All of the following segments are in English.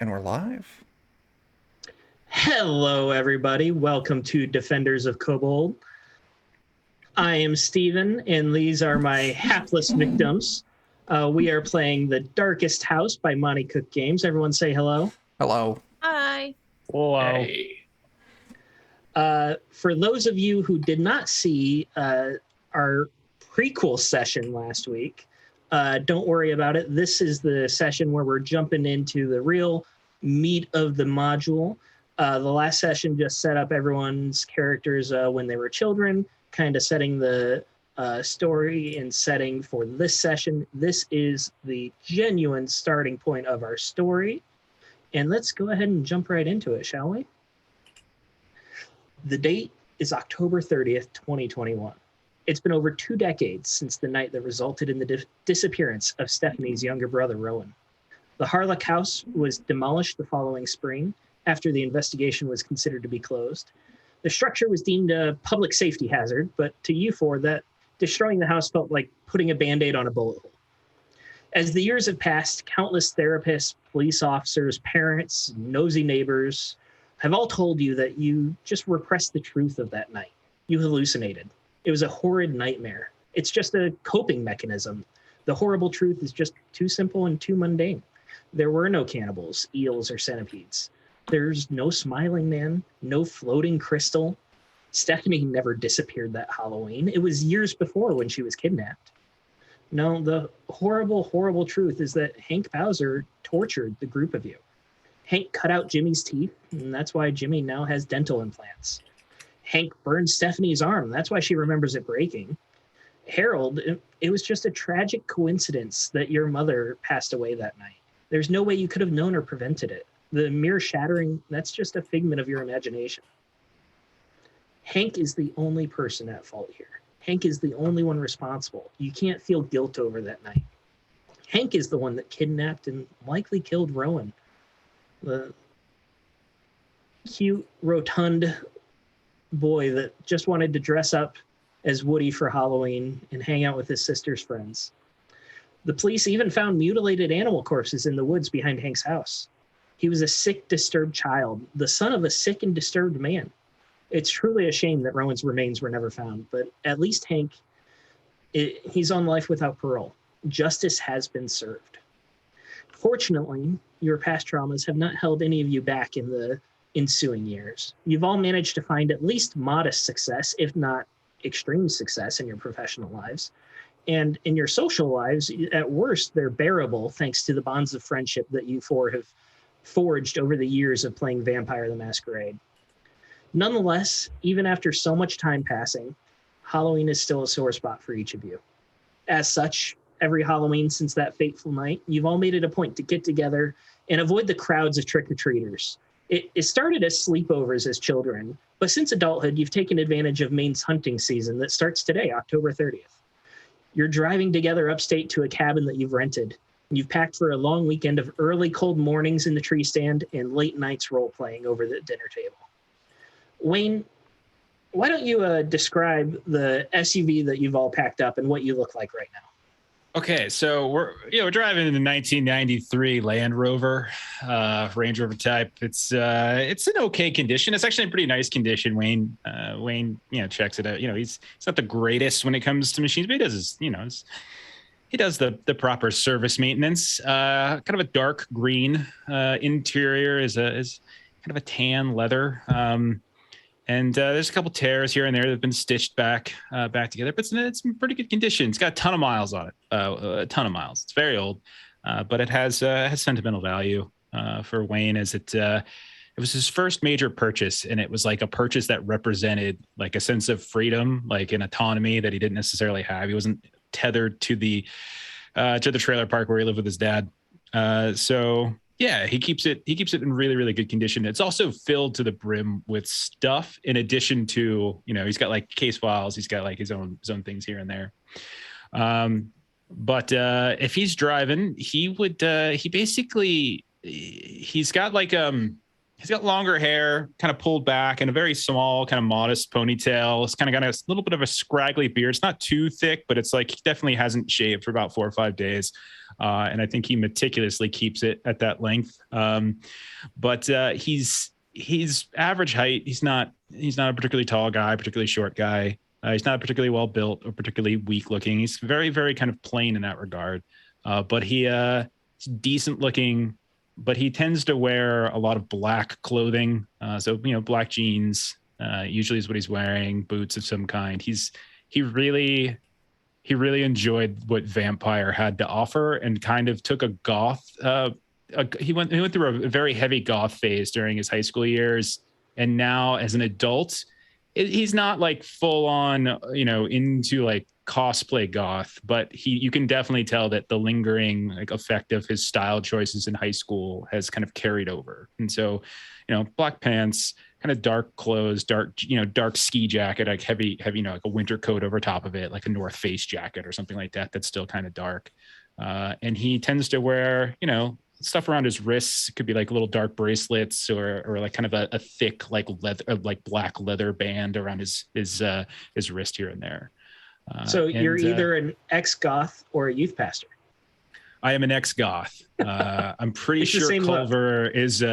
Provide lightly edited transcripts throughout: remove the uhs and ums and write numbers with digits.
And we're live. Hello, everybody. Welcome to Defenders of Kobold. I am Steven, and these are my hapless victims. We are playing The Darkest House by Monty Cook Games. Everyone say hello. Hello. Hi. Hello. Hey. For those of you who did not see our prequel session last week, don't worry about it. This is the session where we're jumping into the real meat of the module. The last session just set up everyone's characters when they were children, kind of setting the story and setting for this session. This is the genuine starting point of our story. And let's go ahead and jump right into it, shall we? The date is October 30th, 2021. It's been over 2 decades since the night that resulted in the disappearance of Stephanie's younger brother, Rowan. The Harlock house was demolished the following spring after the investigation was considered to be closed. The structure was deemed a public safety hazard, but to you four, that destroying the house felt like putting a Band-Aid on a bullet hole. As the years have passed, countless therapists, police officers, parents, nosy neighbors have all told you that you just repressed the truth of that night. You hallucinated. It was a horrid nightmare. It's just a coping mechanism. The horrible truth is just too simple and too mundane. There were no cannibals, eels, or centipedes. There's no smiling man, no floating crystal. Stephanie never disappeared that Halloween. It was years before when she was kidnapped. No, the horrible, horrible truth is that Hank Bowser tortured the group of you. Hank cut out Jimmy's teeth, and that's why Jimmy now has dental implants. Hank burned Stephanie's arm. That's why she remembers it breaking. Harold, it was just a tragic coincidence that your mother passed away that night. There's no way you could have known or prevented it. The mere shattering, that's just a figment of your imagination. Hank is the only person at fault here. Hank is the only one responsible. You can't feel guilt over that night. Hank is the one that kidnapped and likely killed Rowan. The cute, rotund boy that just wanted to dress up as Woody for Halloween and hang out with his sister's friends. The police even found mutilated animal corpses in the woods behind Hank's house. He was a sick, disturbed child, the son of a sick and disturbed man. It's truly a shame that Rowan's remains were never found, but at least Hank, he's on life without parole. Justice has been served. Fortunately, your past traumas have not held any of you back in the ensuing years. You've all managed to find at least modest success, if not extreme success in your professional lives. And in your social lives, at worst, they're bearable thanks to the bonds of friendship that you four have forged over the years of playing Vampire the Masquerade. Nonetheless, even after so much time passing, Halloween is still a sore spot for each of you. As such, every Halloween since that fateful night, you've all made it a point to get together and avoid the crowds of trick-or-treaters. It started as sleepovers as children, but since adulthood, you've taken advantage of Maine's hunting season that starts today, October 30th. You're driving together upstate to a cabin that you've rented. You've packed for a long weekend of early cold mornings in the tree stand and late nights role-playing over the dinner table. Wayne, why don't you describe the SUV that you've all packed up and what you look like right now? Okay, so we're driving in the 1993 Land Rover, Range Rover type. It's in okay condition. It's actually in pretty nice condition. Wayne, checks it out. He's not the greatest when it comes to machines, but he does he does the proper service maintenance. Kind of a dark green interior is kind of a tan leather. And there's a couple tears here and there that have been stitched back together, but it's in pretty good condition. It's got a ton of miles on it, a ton of miles. It's very old, but it has sentimental value for Wayne, as it was his first major purchase, and it was like a purchase that represented like a sense of freedom, like an autonomy that he didn't necessarily have. He wasn't tethered to the trailer park where he lived with his dad. So yeah, he keeps it in really, really good condition. It's also filled to the brim with stuff in addition to, he's got like case files, he's got like his own things here and there. But if he's driving, he's got longer hair, kind of pulled back, and a very small, kind of modest ponytail. It's kind of got a little bit of a scraggly beard. It's not too thick, but it's like he definitely hasn't shaved for about 4 or 5 days. And I think he meticulously keeps it at that length. But he's average height. He's not a particularly tall guy, particularly short guy. He's not particularly well built or particularly weak looking. He's very, very kind of plain in that regard. But he's decent looking, but he tends to wear a lot of black clothing. So, black jeans usually is what he's wearing, boots of some kind. He really enjoyed what Vampire had to offer and kind of took a goth. He went through a very heavy goth phase during his high school years. And now as an adult, he's not like full on, into like cosplay goth, but you can definitely tell that the lingering like effect of his style choices in high school has kind of carried over. And so, black pants, kind of dark clothes, dark ski jacket, like heavy, like a winter coat over top of it, like a North Face jacket or something like that. That's still kind of dark. And he tends to wear, stuff around his wrists. It could be like little dark bracelets or like kind of a thick, like leather, like black leather band around his wrist here and there. So you're either an ex-goth or a youth pastor. I am an ex-goth. I'm pretty sure Culver is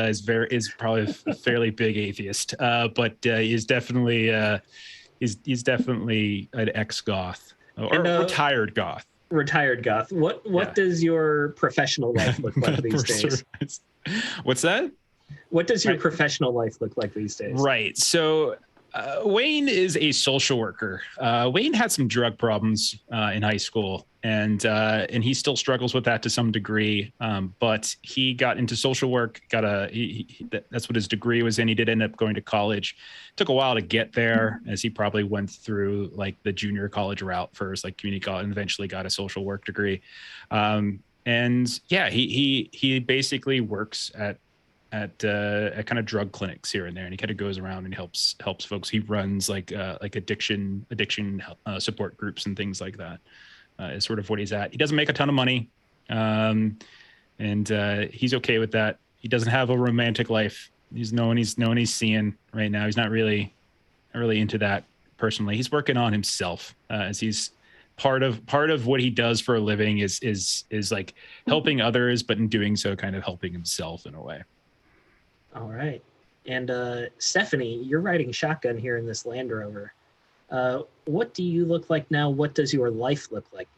probably a fairly big atheist, but he's definitely an ex-goth or retired goth. Retired goth. What does your professional life look like these days? What's that? What does your professional life look like these days? Right. So Wayne is a social worker. Wayne had some drug problems in high school, and he still struggles with that to some degree. But he got into social work. That's what his degree was in. He did end up going to college. Took a while to get there, as he probably went through like the junior college route first, like community college, and eventually got a social work degree. He basically works at kind of drug clinics here and there, and he kind of goes around and helps folks. He runs like addiction support groups and things like that. Is sort of what he's at. He doesn't make a ton of money, and he's okay with that. He doesn't have a romantic life. He's no one he's seeing right now. He's not really into that personally. He's working on himself, as he's part of what he does for a living is like helping others, but in doing so, kind of helping himself in a way. All right. And Stephanie, you're riding shotgun here in this Land Rover. What do you look like now? What does your life look like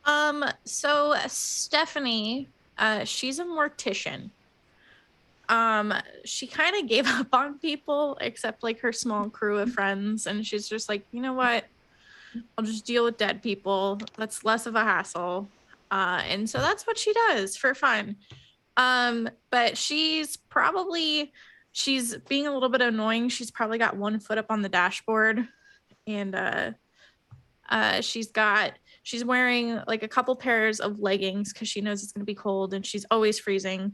now? So Stephanie, she's a mortician. She kind of gave up on people, except like her small crew of friends. And she's just like, you know what? I'll just deal with dead people. That's less of a hassle. And so that's what she does for fun. But she's being a little bit annoying. She's probably got one foot up on the dashboard, and she's wearing like a couple pairs of leggings because she knows it's going to be cold and she's always freezing.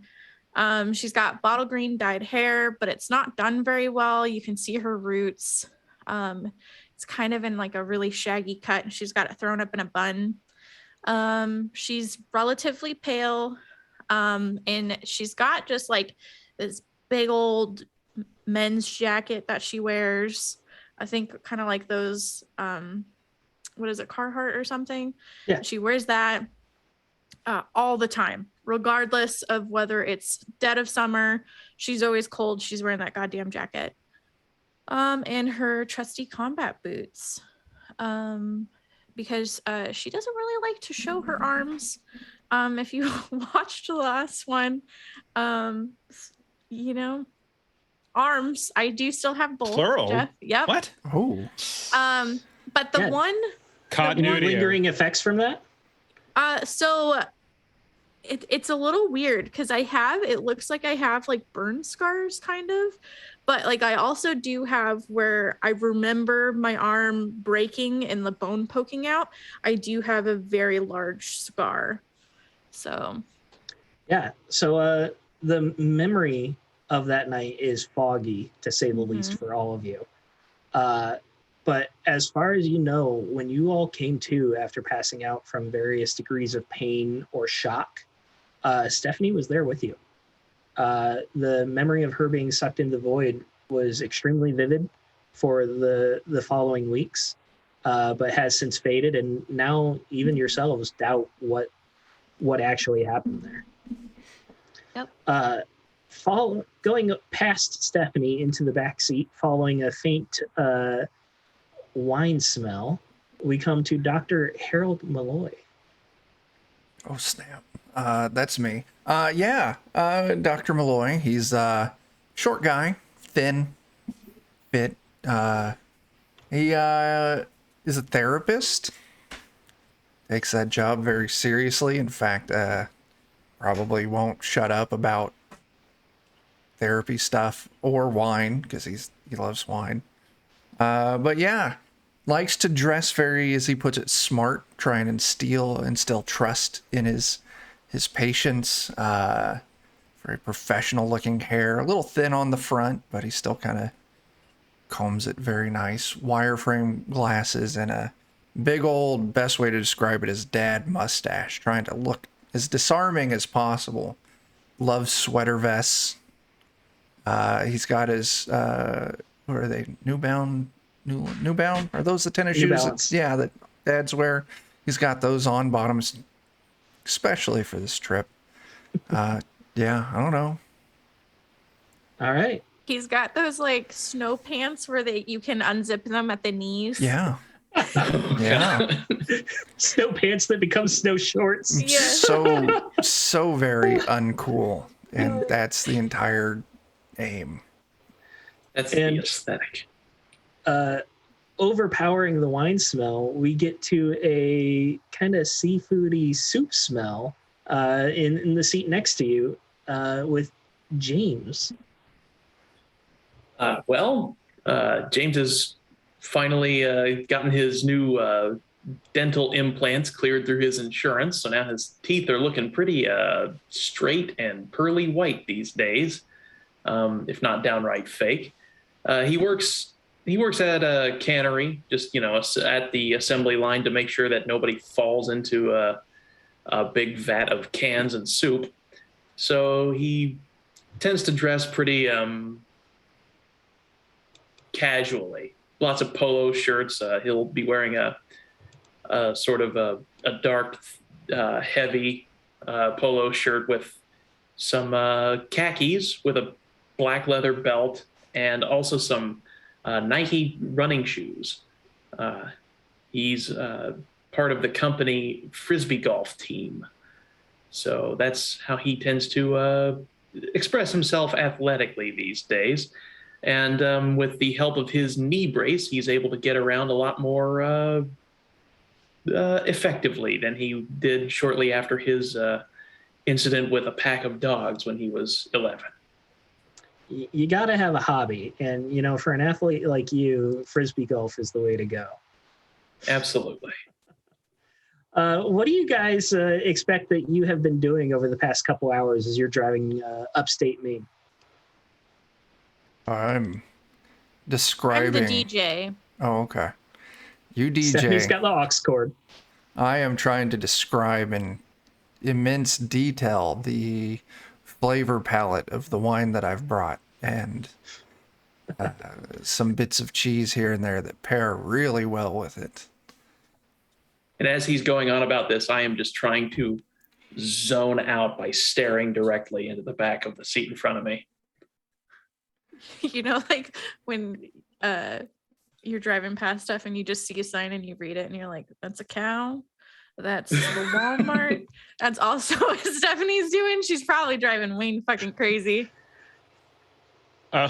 She's got bottle green dyed hair, but it's not done very well. You can see her roots. It's kind of in like a really shaggy cut, and she's got it thrown up in a bun. She's relatively pale. And she's got just like this big old men's jacket that she wears. I think kind of like those, what is it, Carhartt or something? Yeah. She wears that all the time, regardless of whether it's dead of summer. She's always cold. She's wearing that goddamn jacket. And her trusty combat boots. Because she doesn't really like to show her arms. If you watched the last one, arms, I do still have both. Plural? Jeff. Yep. What? Oh. But the one continuity lingering effects from that. So it's a little weird because it looks like I have like burn scars kind of, but like I also do have where I remember my arm breaking and the bone poking out. I do have a very large scar. So yeah. So the memory of that night is foggy, to say the least, for all of you. But as far as you know, when you all came to after passing out from various degrees of pain or shock, Stephanie was there with you. The memory of her being sucked into the void was extremely vivid for the following weeks, but has since faded. And now even yourselves doubt what what actually happened there. Yep. Going past Stephanie into the back seat, following a faint wine smell, we come to Dr. Harold Malloy. Oh, snap. That's me. Dr. Malloy. He's a short guy, thin, fit. He is a therapist. Takes that job very seriously. In fact, probably won't shut up about therapy stuff or wine because he loves wine. But yeah, likes to dress very, as he puts it, smart. Try and instill trust in his patients. Very professional looking hair, a little thin on the front, but he still kind of combs it very nice. Wireframe glasses and a big old, best way to describe it is dad mustache, trying to look as disarming as possible. Loves sweater vests. He's got his what are they? New Bound? Are those the tennis New shoes? Balance. That dads wear. He's got those on bottoms, especially for this trip. I don't know. All right. He's got those like snow pants where you can unzip them at the knees. Yeah. Yeah. Snow pants that become snow shorts. Yeah. So very uncool. And that's the entire aim. That's the aesthetic. Overpowering the wine smell, we get to a kind of seafoody soup smell in the seat next to you with James. James has finally gotten his new dental implants cleared through his insurance, so now his teeth are looking pretty straight and pearly white these days, if not downright fake. He works at a cannery, just at the assembly line to make sure that nobody falls into a big vat of cans and soup. So he tends to dress pretty casually. Lots of polo shirts. He'll be wearing a sort of a dark, heavy polo shirt with some khakis with a black leather belt and also some Nike running shoes. He's part of the company Frisbee golf team. So that's how he tends to express himself athletically these days. And with the help of his knee brace, he's able to get around a lot more effectively than he did shortly after his incident with a pack of dogs when he was 11. You got to have a hobby. And, for an athlete like you, Frisbee golf is the way to go. Absolutely. What do you guys expect that you have been doing over the past couple hours as you're driving upstate Maine? I'm describing. I'm the DJ. Oh, okay. You DJ. Stephanie's got the aux cord. I am trying to describe in immense detail the flavor palette of the wine that I've brought and some bits of cheese here and there that pair really well with it. And as he's going on about this, I am just trying to zone out by staring directly into the back of the seat in front of me. Like when you're driving past stuff and you just see a sign and you read it and you're like, that's a cow. That's the Walmart. That's also what Stephanie's doing. She's probably driving Wayne fucking crazy.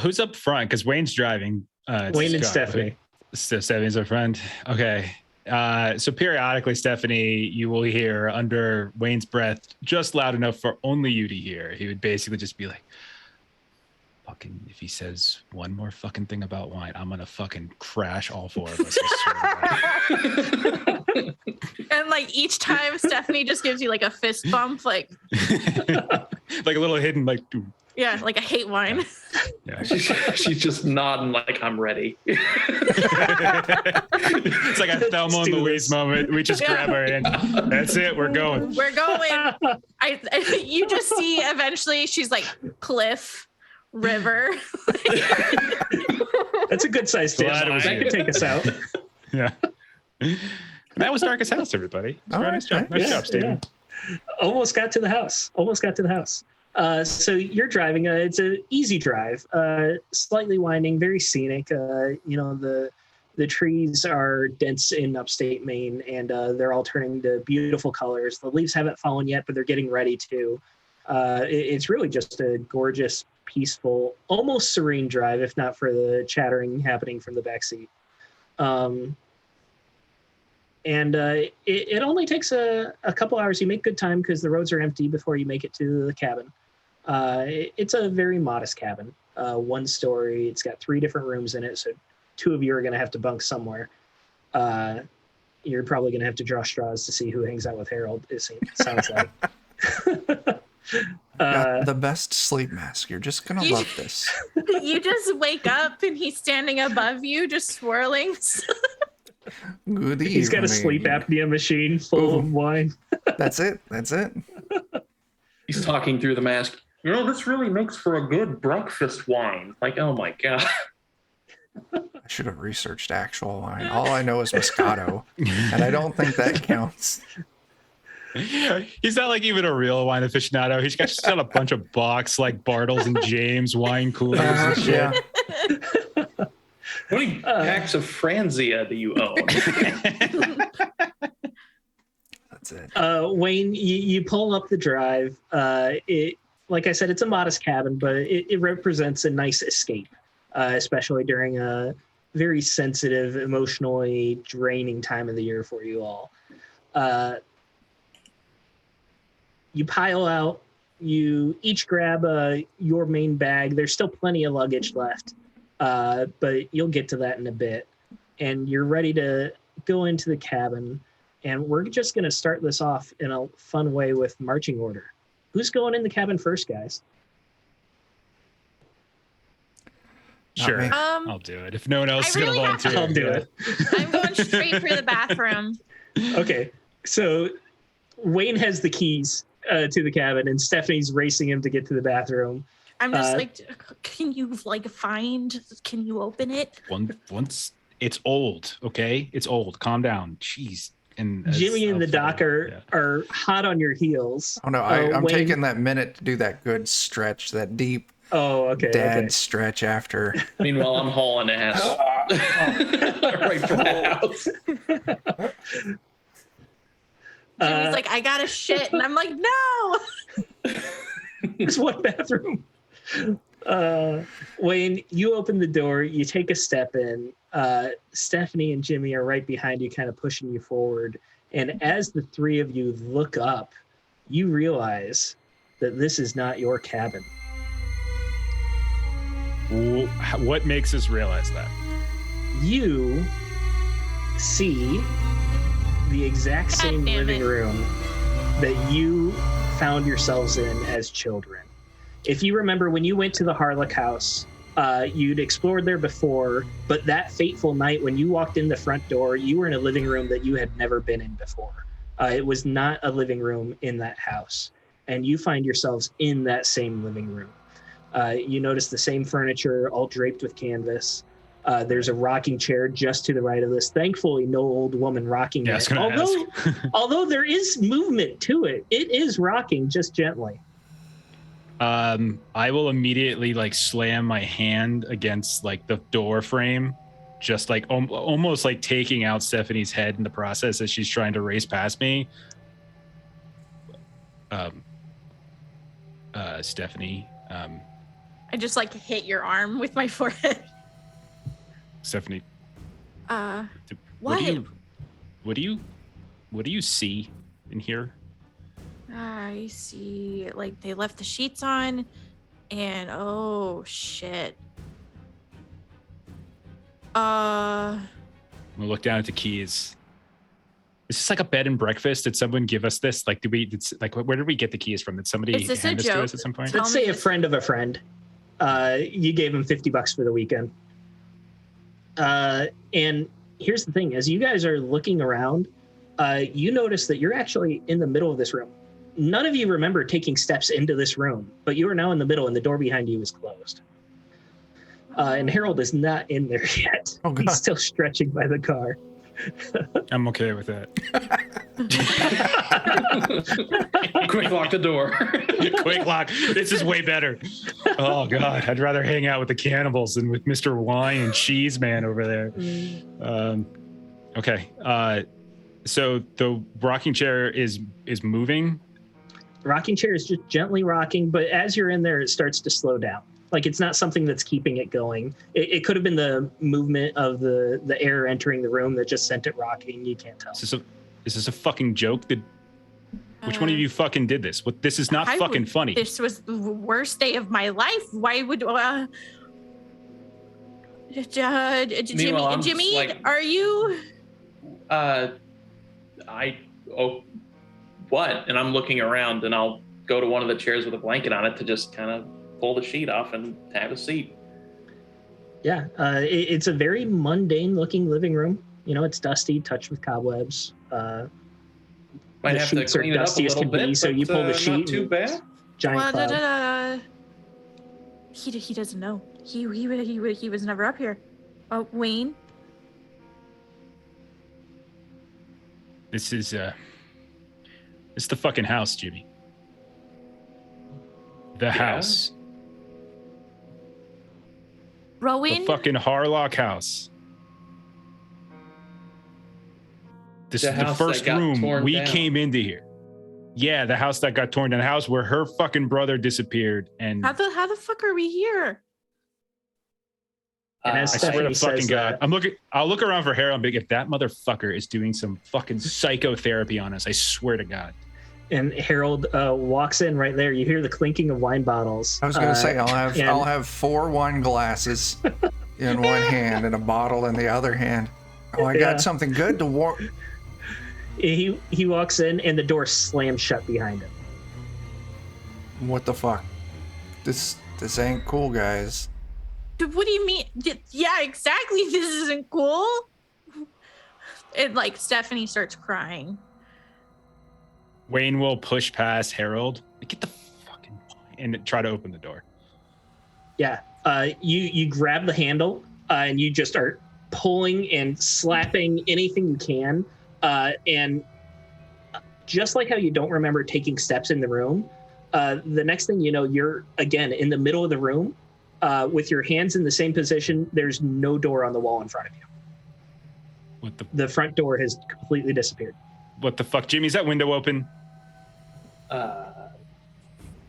Who's up front? Because Wayne's driving. Wayne and Stephanie. So Stephanie's up front. Okay. So periodically, Stephanie, you will hear under Wayne's breath, just loud enough for only you to hear. He would basically just be like, fucking, if he says one more fucking thing about wine, I'm gonna fucking crash all four of us. I swear to God. And like each time Stephanie just gives you like a fist bump, like like a little hidden, like, dude. Yeah, like I hate wine. Yeah. She's just nodding like I'm ready. It's like a Thelma and Louise moment. We just grab her and that's it. We're going. We're going. You just see eventually she's like cliff, river. That's a good size fish. That could take us out. Yeah. That was Darkest House, everybody. All right. Nice job, Steven. Almost got to the house. So you're driving. It's an easy drive, slightly winding, very scenic. The trees are dense in upstate Maine, and they're all turning to beautiful colors. The leaves haven't fallen yet, but they're getting ready to. It's really just a gorgeous, peaceful, almost serene drive, if not for the chattering happening from the backseat. It only takes a couple hours. You make good time because the roads are empty before you make it to the cabin. It's a very modest cabin, 1 story. It's got 3 different rooms in it, so 2 of you are going to have to bunk somewhere. You're probably going to have to draw straws to see who hangs out with Harold, it sounds like. Got the best sleep mask. You're just going to love this. You just wake up and he's standing above you, just swirling. Good evening. He's got a sleep apnea machine full of wine. That's it. He's talking through the mask. This really makes for a good breakfast wine. Like, oh my God. I should have researched actual wine. All I know is Moscato, and I don't think that counts. He's not like even a real wine aficionado. He's just got a bunch of box like Bartles and James wine coolers and shit. Yeah. How many packs of Franzia do you own? That's it. Wayne, you pull up the drive. Like I said, it's a modest cabin, but it represents a nice escape, especially during a very sensitive, emotionally draining time of the year for you all. You pile out. You each grab your main bag. There's still plenty of luggage left, but you'll get to that in a bit. And you're ready to go into the cabin. And we're just going to start this off in a fun way with marching order. Who's going in the cabin first, guys? Sure. me. I'll do it. If no one else is really going to volunteer. I'll do it. I'm going straight for the bathroom. Okay. So Wayne has the keys to the cabin, and Stephanie's racing him to get to the bathroom. I'm just can you can you open it? Once it's old, okay? It's old. Calm down. Jeez. And Jimmy and the doc are hot on your heels. Oh no, I'm Wayne- taking that minute to do that good stretch, that deep dad stretch after. Meanwhile, I'm hauling ass right for the house. Jimmy's like, I got to shit. And I'm like, no. There's one bathroom. Wayne, you open the door, you take a step in. Stephanie and Jimmy are right behind you, kind of pushing you forward. And as the 3 of you look up, you realize that this is not your cabin. What makes us realize that? You see the exact same living room that you found yourselves in as children. If you remember when you went to the Harlock house, you'd explored there before, but that fateful night when you walked in the front door, you were in a living room that you had never been in before. It was not a living room in that house, and you find yourselves in that same living room. You notice the same furniture, all draped with canvas. There's a rocking chair just to the right of this. Thankfully, no old woman rocking it. Although there is movement to it, it is rocking just gently. I will immediately slam my hand against the door frame, just almost taking out Stephanie's head in the process as she's trying to race past me. Stephanie. I just hit your arm with my forehead. Stephanie. What? What do you see in here? I see they left the sheets on, and oh shit. I'm gonna look down at the keys. Is this a bed and breakfast? Did someone give us this? Where did we get the keys from? Did somebody Is this hand a this to joke? us at some point? Let's say a friend of a friend. You gave him $50 for the weekend. And here's the thing: as you guys are looking around, you notice that you're actually in the middle of this room. None of you remember taking steps into this room, but you are now in the middle, and the door behind you is closed. And Harold is not in there yet. Oh, God. He's still stretching by the car. I'm okay with that. Quick, lock the door. Quick lock. This is way better. Oh God, I'd rather hang out with the cannibals than with Mr. Wine and Cheese Man over there. Okay. So the rocking chair is moving. The rocking chair is just gently rocking, but as you're in there, it starts to slow down. Like it's not something that's keeping it going. It could have been the movement of the air entering the room that just sent it rocking. You can't tell. Is this a fucking joke? Which one of you fucking did this? What? This is not fucking funny. This was the worst day of my life. Why would Jimmy? Like, are you? What? And I'm looking around, and I'll go to one of the chairs with a blanket on it to just kind of pull the sheet off and have a seat. Yeah, it's a very mundane-looking living room. You know, it's dusty, touched with cobwebs. Might the have to sheets are clean it up a dusty as little can be, bit, so you pull the sheet. Not too bad. Giant cloud. He doesn't know. He was never up here. Oh, Wayne. This is the fucking house, Jimmy. The house. Rowan. The fucking Harlock house. This is the first room we came into here. Yeah, the house that got torn down. The house where her fucking brother disappeared. And how the fuck are we here? And I swear to fucking God, I'll look around for Harold and be like, if that motherfucker is doing some fucking psychotherapy on us, I swear to God. And Harold walks in right there. You hear the clinking of wine bottles. I was going to say I'll have 4 wine glasses in one hand and a bottle in the other hand. Oh, I got something good to warm. He walks in and the door slams shut behind him. What the fuck? This ain't cool, guys. What do you mean? Yeah, exactly. This isn't cool. And like Stephanie starts crying. Wayne will push past Harold. Get the fucking and try to open the door. Yeah. You grab the handle and you just start pulling and slapping anything you can. And just like how you don't remember taking steps in the room, the next thing you know, you're again in the middle of the room with your hands in the same position. There's no door on the wall in front of you. The front door has completely disappeared. What the fuck, Jimmy? Is that window open?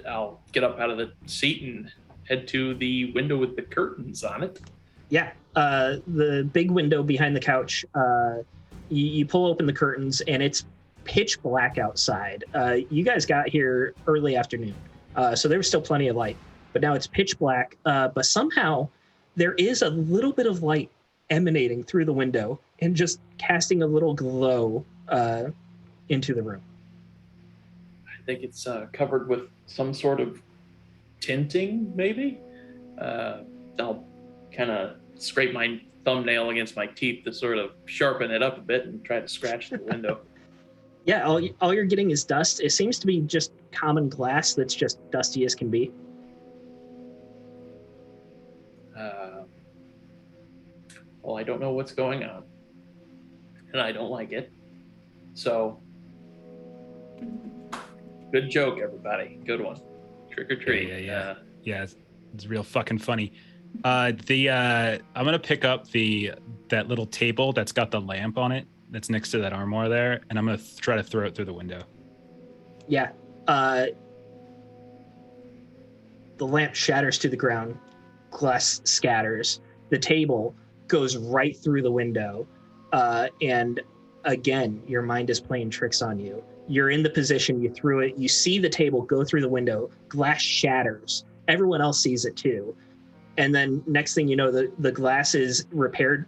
I'll get up out of the seat and head to the window with the curtains on it. Yeah, the big window behind the couch. You pull open the curtains and it's pitch black outside. You guys got here early afternoon, so there was still plenty of light. But now it's pitch black. But somehow there is a little bit of light emanating through the window and just casting a little glow into the room. I think it's covered with some sort of tinting, maybe. I'll kind of scrape my thumbnail against my teeth to sort of sharpen it up a bit and try to scratch the window. Yeah, all you're getting is dust. It seems to be just common glass that's just dusty as can be. Well, I don't know what's going on, and I don't like it. So, good joke, everybody. Good one. Trick or treat. Yeah. It's real fucking funny. I'm gonna pick up that little table that's got the lamp on it that's next to that armoire there, and I'm gonna try to throw it through the window. Yeah. The lamp shatters to the ground. Glass scatters. The table goes right through the window. And again, your mind is playing tricks on you. You're in the position, you threw it, you see the table go through the window, glass shatters. Everyone else sees it too. And then next thing you know, the glass is repaired,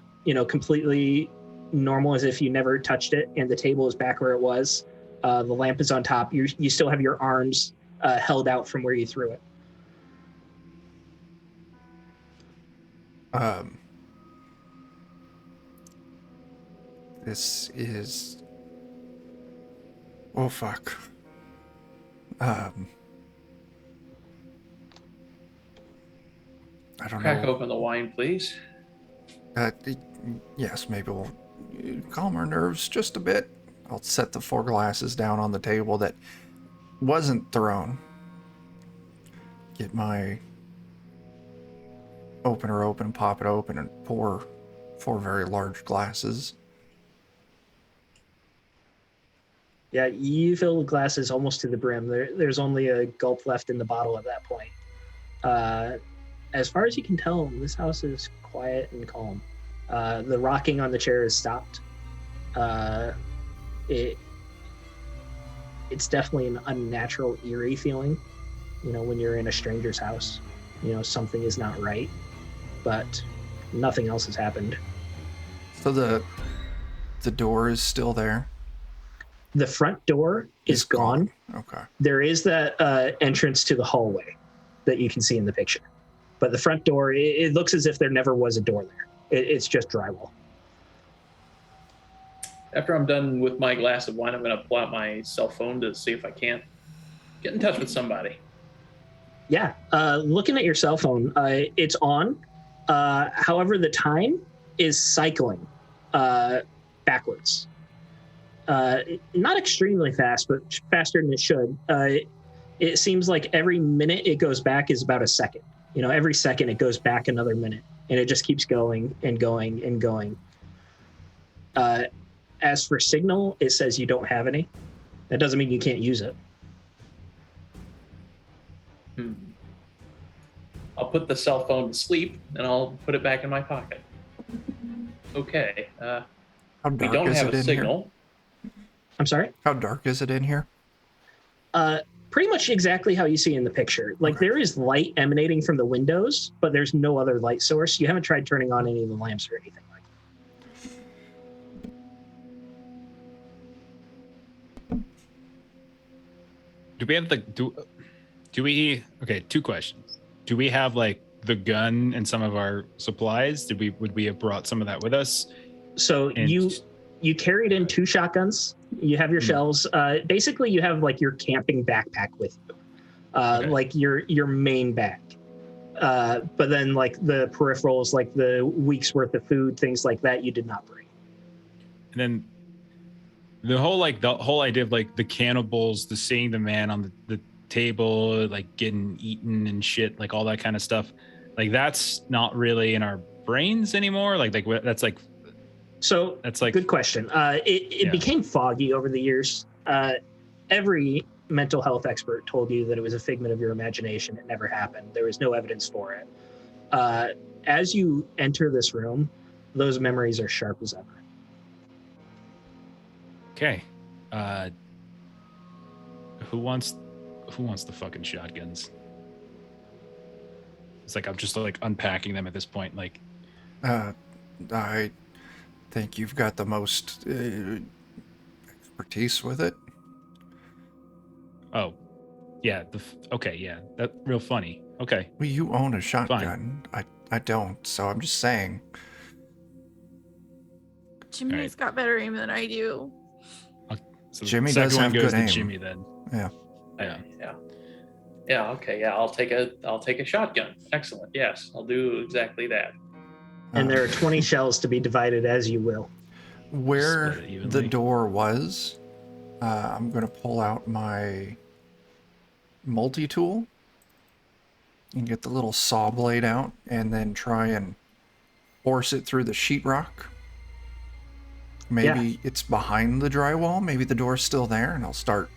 completely normal as if you never touched it. And the table is back where it was. The lamp is on top. You still have your arms held out from where you threw it. This is... Oh, fuck. I don't Crack know. open the wine, please. Yes, maybe we'll calm our nerves just a bit. I'll set the 4 glasses down on the table that wasn't thrown. Get my opener open, pop it open, and pour 4 very large glasses. Yeah, you fill the glasses almost to the brim. There's only a gulp left in the bottle at that point. As far as you can tell, this house is quiet and calm. The rocking on the chair has stopped. It's definitely an unnatural, eerie feeling, when you're in a stranger's house. Something is not right, but nothing else has happened. So the door is still there? The front door is gone. Okay. There is that entrance to the hallway that you can see in the picture. But the front door, it looks as if there never was a door there. It's just drywall. After I'm done with my glass of wine, I'm going to pull out my cell phone to see if I can't get in touch with somebody. Yeah. Looking at your cell phone, it's on. However, the time is cycling backwards. Not extremely fast, but faster than it should. It seems like every minute it goes back is about a second. Every second it goes back another minute, and it just keeps going and going and going. As for signal, it says you don't have any. That doesn't mean you can't use it. I'll put the cell phone to sleep, and I'll put it back in my pocket. Okay. How We dark don't is have it a in signal. here? I'm sorry? How dark is it in here? Pretty much exactly how you see in the picture. Like, there is light emanating from the windows, but there's no other light source. You haven't tried turning on any of the lamps or anything like that. Do we have do we okay, 2 questions. Do we have like the gun and some of our supplies? Would we have brought some of that with us? So you carried in 2 shotguns. You have your shells. Basically, you have like your camping backpack with you, like your main bag. But then like the peripherals, like the week's worth of food, things like that, you did not bring. And then the whole idea of like the cannibals, the seeing the man on the table, like getting eaten and shit, like all that kind of stuff, like that's not really in our brains anymore. That's like good question. It became foggy over the years. Every mental health expert told you that it was a figment of your imagination. It never happened. There was no evidence for it. As you enter this room, those memories are sharp as ever. Okay. Who wants the fucking shotguns? It's like I'm just like unpacking them at this point. Like, I think you've got the most expertise with it. oh, yeah. Okay, yeah. That real funny. Okay. Well, you own a shotgun. I don't, so I'm just saying. Jimmy's got better aim than I do. So Jimmy the does second have one goes good to aim. Jimmy then. Yeah. Yeah. Okay. Yeah. I'll take a shotgun. Excellent. Yes, I'll do exactly that. And there are 20 shells to be divided as you will. Where Split it evenly. the door was, I'm going to pull out my multi-tool and get the little saw blade out and then try and force it through the sheetrock. Maybe it's behind the drywall. Maybe the door's still there, and I'll start.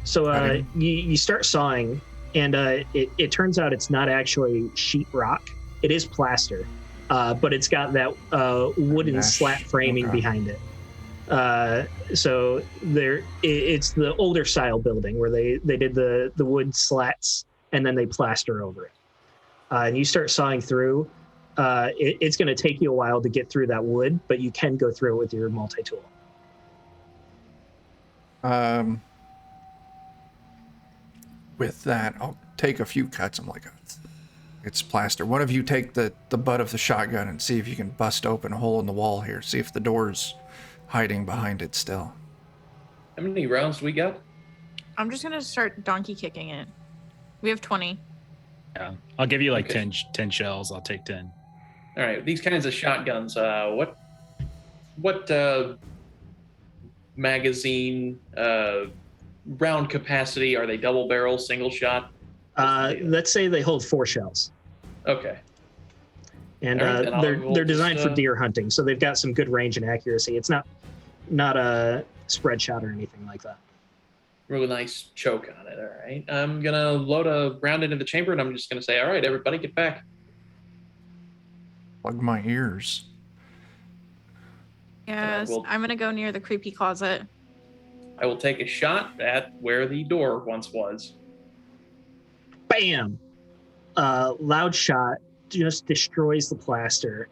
So you start sawing, and it turns out it's not actually sheetrock. It is plaster, but it's got that wooden Mesh. slat framing Okay. behind it. So it's the older style building where they did the wood slats and then they plaster over it. And you start sawing through. It's going to take you a while to get through that wood, but you can go through it with your multi-tool. With that, I'll take a few cuts. I'm like, it's plaster. One of you take the butt of the shotgun and see if you can bust open a hole in the wall here. See if the door's hiding behind it still. How many rounds do we got? I'm just gonna start donkey kicking it. We have 20. Yeah. I'll give you like Okay. 10 shells. I'll take 10. All right. These kinds of shotguns. What what magazine round capacity are they? Double barrel, single shot? Let's say they hold 4 shells. Okay. And All right, then they're designed for deer hunting, so they've got some good range and accuracy. It's not a spread shot or anything like that. Really nice choke on it. All right. I'm going to load a round into the chamber, and I'm just going to say, all right, everybody get back. Plug my ears. Yes, I'm going to go near the creepy closet. I will take a shot at where the door once was. Bam! Loud shot just destroys the plaster.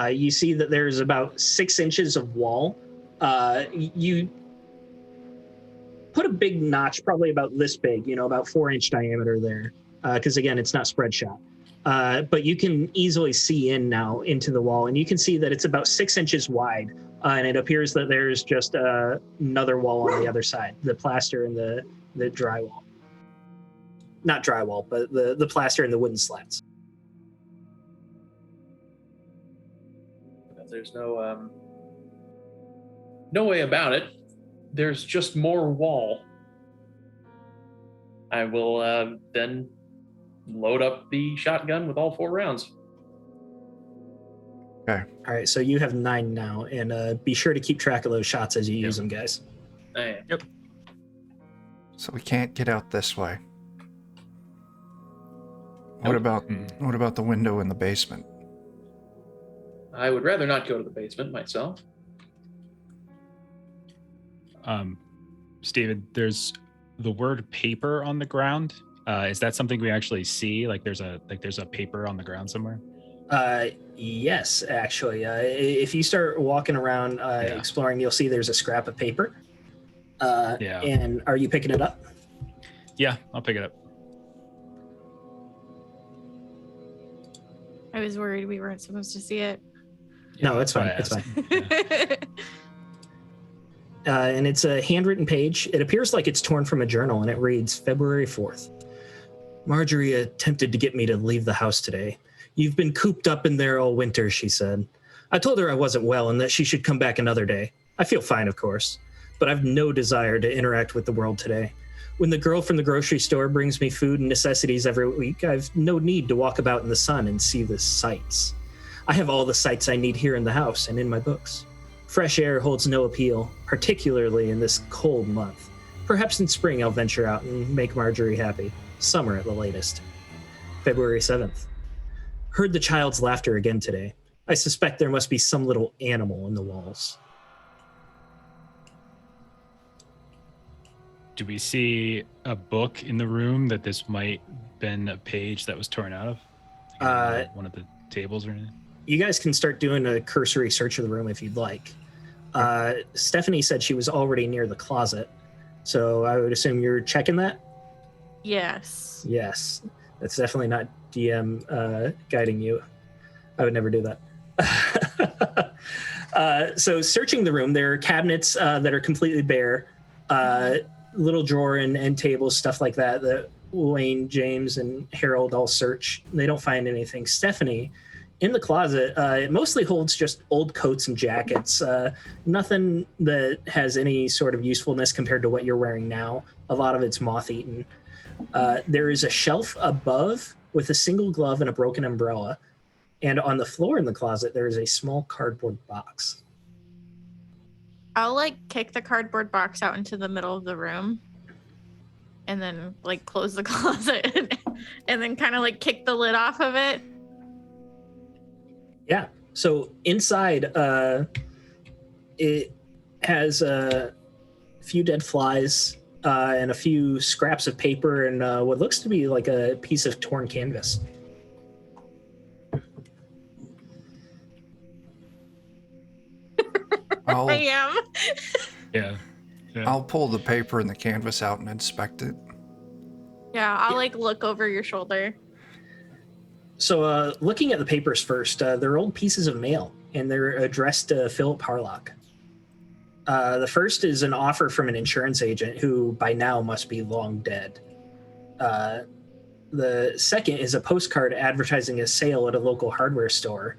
You see that there's about 6 inches of wall. You put a big notch, probably about this big, about 4-inch diameter there, because again, it's not spread shot. But you can easily see in now into the wall, and you can see that it's about 6 inches wide, and it appears that there's just another wall on the other side, the plaster and the drywall. Not drywall, but the plaster and the wooden slats. There's no way about it. There's just more wall. I will then load up the shotgun with all 4 rounds. Okay. All right, so you have 9 now, and be sure to keep track of those shots as you use them, guys. I am. Yep. So we can't get out this way. What about the window in the basement? I would rather not go to the basement myself. Steven, there's the word paper on the ground. Is that something we actually see? Like there's a paper on the ground somewhere? Yes, actually. If you start walking around exploring, you'll see there's a scrap of paper. And are you picking it up? Yeah, I'll pick it up. I was worried we weren't supposed to see it. No, it's fine. It's fine. And it's a handwritten page. It appears like it's torn from a journal, and it reads, February 4th. Marjorie attempted to get me to leave the house today. You've been cooped up in there all winter, she said. I told her I wasn't well and that she should come back another day. I feel fine, of course, but I've no desire to interact with the world today. When the girl from the grocery store brings me food and necessities every week, I've no need to walk about in the sun and see the sights. I have all the sights I need here in the house and in my books. Fresh air holds no appeal, particularly in this cold month. Perhaps in spring I'll venture out and make Marjorie happy. Summer at the latest. February 7th. Heard the child's laughter again today. I suspect there must be some little animal in the walls. Do we see a book in the room that this might been a page that was torn out of? One of the tables or anything? You guys can start doing a cursory search of the room if you'd like. Stephanie said she was already near the closet, so I would assume you're checking that? Yes. Yes. That's definitely not DM guiding you. I would never do that. So searching the room, there are cabinets that are completely bare, little drawer and end tables, stuff like that, that Wayne, James, and Harold all search. They don't find anything. Stephanie, in the closet, it mostly holds just old coats and jackets. Nothing that has any sort of usefulness compared to what you're wearing now. A lot of it's moth-eaten. There is a shelf above with a single glove and a broken umbrella. And on the floor in the closet, there is a small cardboard box. I'll kick the cardboard box out into the middle of the room and then close the closet and then kind of kick the lid off of it. Yeah. So inside, it has a few dead flies and a few scraps of paper and what looks to be a piece of torn canvas. I am. Yeah. I'll pull the paper and the canvas out and inspect it. Yeah, I'll look over your shoulder. So looking at the papers first, they're old pieces of mail, and they're addressed to Philip Harlock. The first is an offer from an insurance agent who by now must be long dead. The second is a postcard advertising a sale at a local hardware store.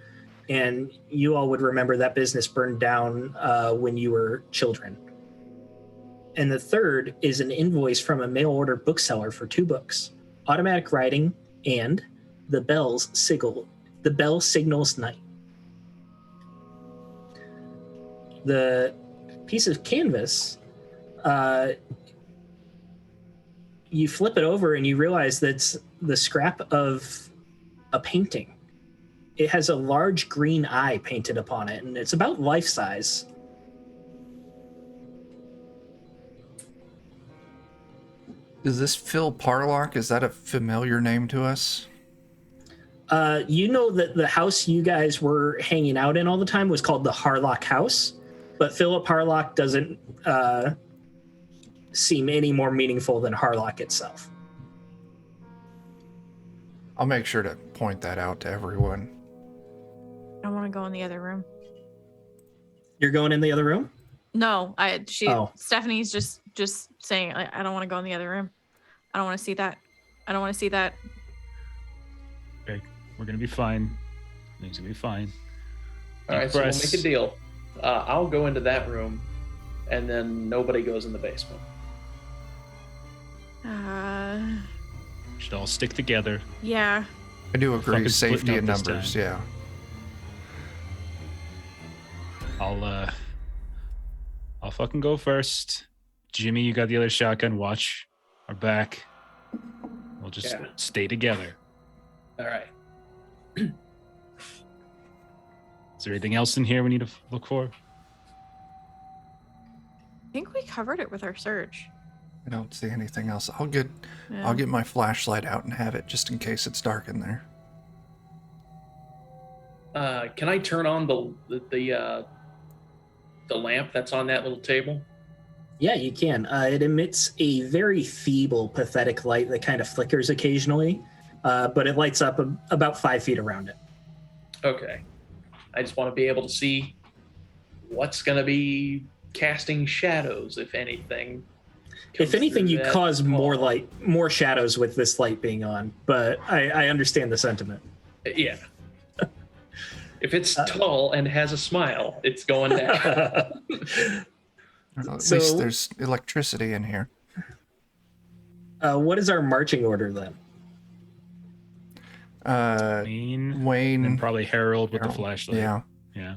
and you all would remember that business burned down when you were children. And the third is an invoice from a mail order bookseller for 2 books, Automatic Writing and The Bell Signals Night. The piece of canvas, you flip it over and you realize that's the scrap of a painting. It has a large green eye painted upon it, and it's about life size. Is this Phil Parlock? Is that a familiar name to us? You know that the house you guys were hanging out in all the time was called the Harlock House, but Philip Harlock doesn't seem any more meaningful than Harlock itself. I'll make sure to point that out to everyone. I want to go in the other room. You're going in the other room? No, Oh. Stephanie's just saying I don't want to go in the other room. I don't want to see that. I don't want to see that. Okay, we're gonna be fine. Things will be fine. All right, so we'll make a deal. I'll go into that room, and then nobody goes in the basement. We should all stick together. Yeah. I do agree. Fucking Safety splitting in up this numbers, time. yeah. I'll fucking go first. Jimmy, you got the other shotgun. Watch our back. We'll just stay together. All right. Is there anything else in here we need to look for? I think we covered it with our search. I don't see anything else. I'll get Yeah. my flashlight out and have it just in case it's dark in there. Can I turn on the lamp that's on that little table? Yeah, you can. It emits a very feeble, pathetic light that kind of flickers occasionally, but it lights up about 5 feet around it. Okay. I just want to be able to see what's going to be casting shadows, if anything. If anything, you cause wall. more shadows with this light being on, but I understand the sentiment. Yeah. If it's tall and has a smile, it's going down. At So- least there's electricity in here. What is our marching order then? Wayne, and probably Harold with the Harold, flashlight. Yeah. Yeah.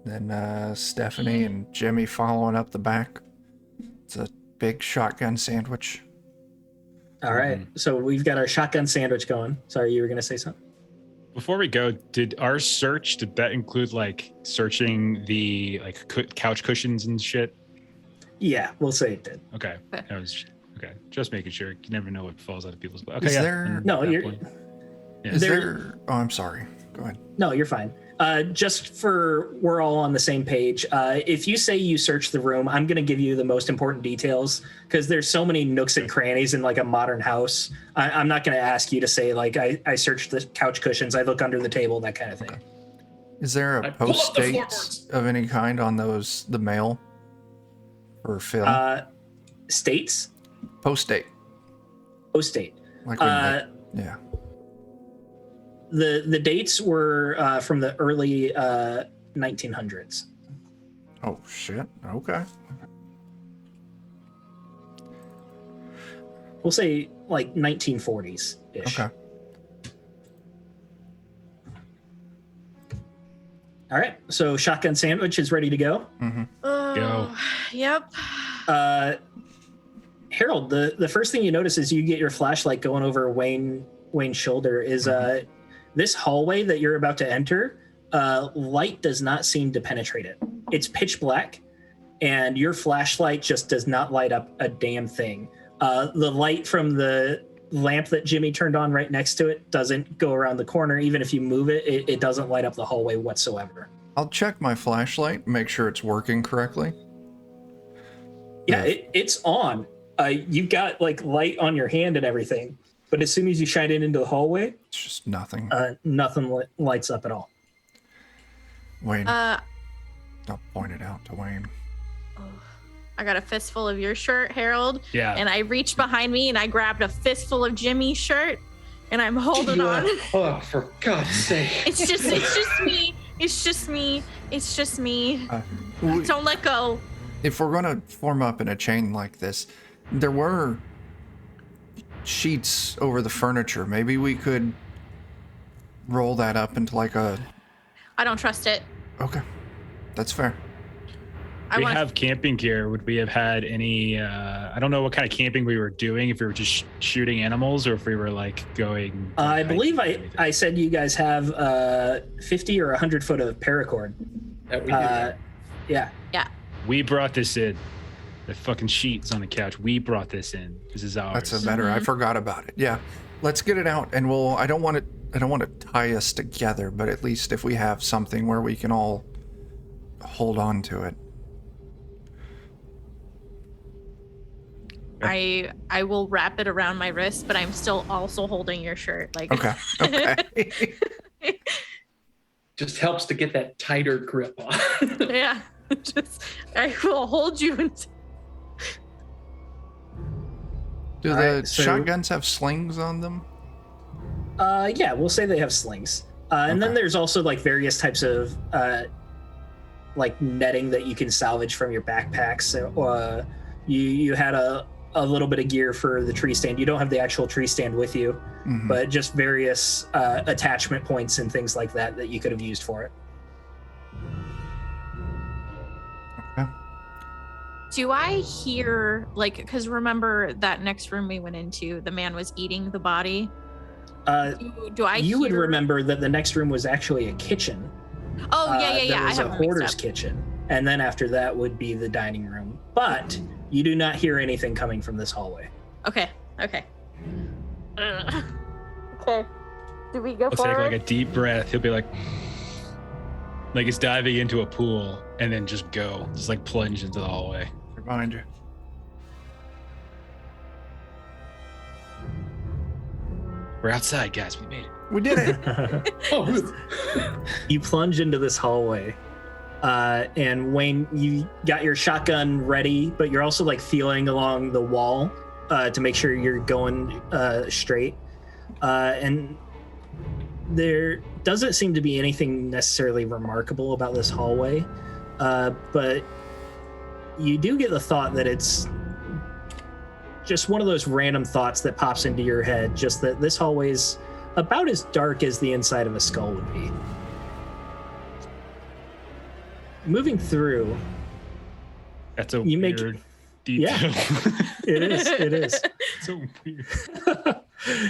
Then Stephanie and Jimmy following up the back. It's a big shotgun sandwich. All right, so we've got our shotgun sandwich going. Sorry, you were going to say something? Before we go, did our search, did that include like searching the like couch cushions and shit? Yeah, we'll say it did. Okay. That was okay. Just making sure. You never know what falls out of people's. Okay. Is yeah. there- And No, at that you're- point- Yeah. Is There- there... Oh, I'm sorry. Go ahead. No, you're fine. Just for we're all on the same page, if you say you search the room, I'm going to give you the most important details because there's so many nooks and crannies in like a modern house. I'm not going to ask you to say like I searched the couch cushions, I look under the table, that kind of thing. Okay. Is there a I pull up post the date floorboards. of any kind on the mail or Phil? States? Post date. Post date. Like when yeah. The dates were from the early 1900s. Oh shit. Okay. We'll say like 1940s ish. Okay. All right, so shotgun sandwich is ready to go. Mm-hmm. Go. Yep. Harold, the first thing you notice is you get your flashlight going over Wayne's shoulder is this hallway that you're about to enter. Light does not seem to penetrate it. It's pitch black, and your flashlight just does not light up a damn thing. The light from the lamp that Jimmy turned on right next to it doesn't go around the corner. Even if you move it, it doesn't light up the hallway whatsoever. I'll check my flashlight, make sure it's working correctly. Yeah, it's on. You've got like light on your hand and everything, but as soon as you shine it into the hallway, It's just nothing. nothing lights up at all. Wayne, Uh, I'll point it out to Wayne. I got a fistful of your shirt, Harold, Yeah. and I reached behind me and I grabbed a fistful of Jimmy's shirt, and I'm holding on. Oh, for God's sake! It's just me. It's just me. Don't let go. If we're gonna form up in a chain like this, there were sheets over the furniture. Maybe we could roll that up into like a... I don't trust it. Okay, that's fair. We have camping gear. Would we have had any? I don't know what kind of camping we were doing. If we were just shooting animals, or if we were like going. I believe I said you guys have 50 or 100 foot of paracord. That we do. Yeah. We brought this in. The fucking sheets on the couch. We brought this in. This is ours. That's a better. I forgot about it. Yeah, let's get it out, and we'll. I don't want to tie us together, but at least if we have something where we can all hold on to it. I will wrap it around my wrist, but I'm still also holding your shirt. Like Okay. Just helps to get that tighter grip on. Yeah. I will hold you. Do the shotguns have slings on them? Yeah, we'll say they have slings. And then there's also like various types of like netting that you can salvage from your backpacks. You had a little bit of gear for the tree stand. You don't have the actual tree stand with you, but just various attachment points and things like that you could have used for it. Okay. Do I hear, like, because remember that next room we went into, the man was eating the body? Do I You would remember that the next room was actually a kitchen. Oh, yeah. There was a hoarder's kitchen. And then after that would be the dining room. But you do not hear anything coming from this hallway. Okay. Okay. Do we go Let's forward? take like a deep breath. He'll be like he's diving into a pool, and then just go. Just like plunge into the hallway. Behind you. We're outside, guys. We made it. We did it. You plunge into this hallway. And Wayne, you got your shotgun ready, but you're also like feeling along the wall to make sure you're going straight. And there doesn't seem to be anything necessarily remarkable about this hallway, but you do get the thought that it's just one of those random thoughts that pops into your head, just that this hallway is about as dark as the inside of a skull would be. Moving through, That's a you weird detail. Yeah, it is. So weird.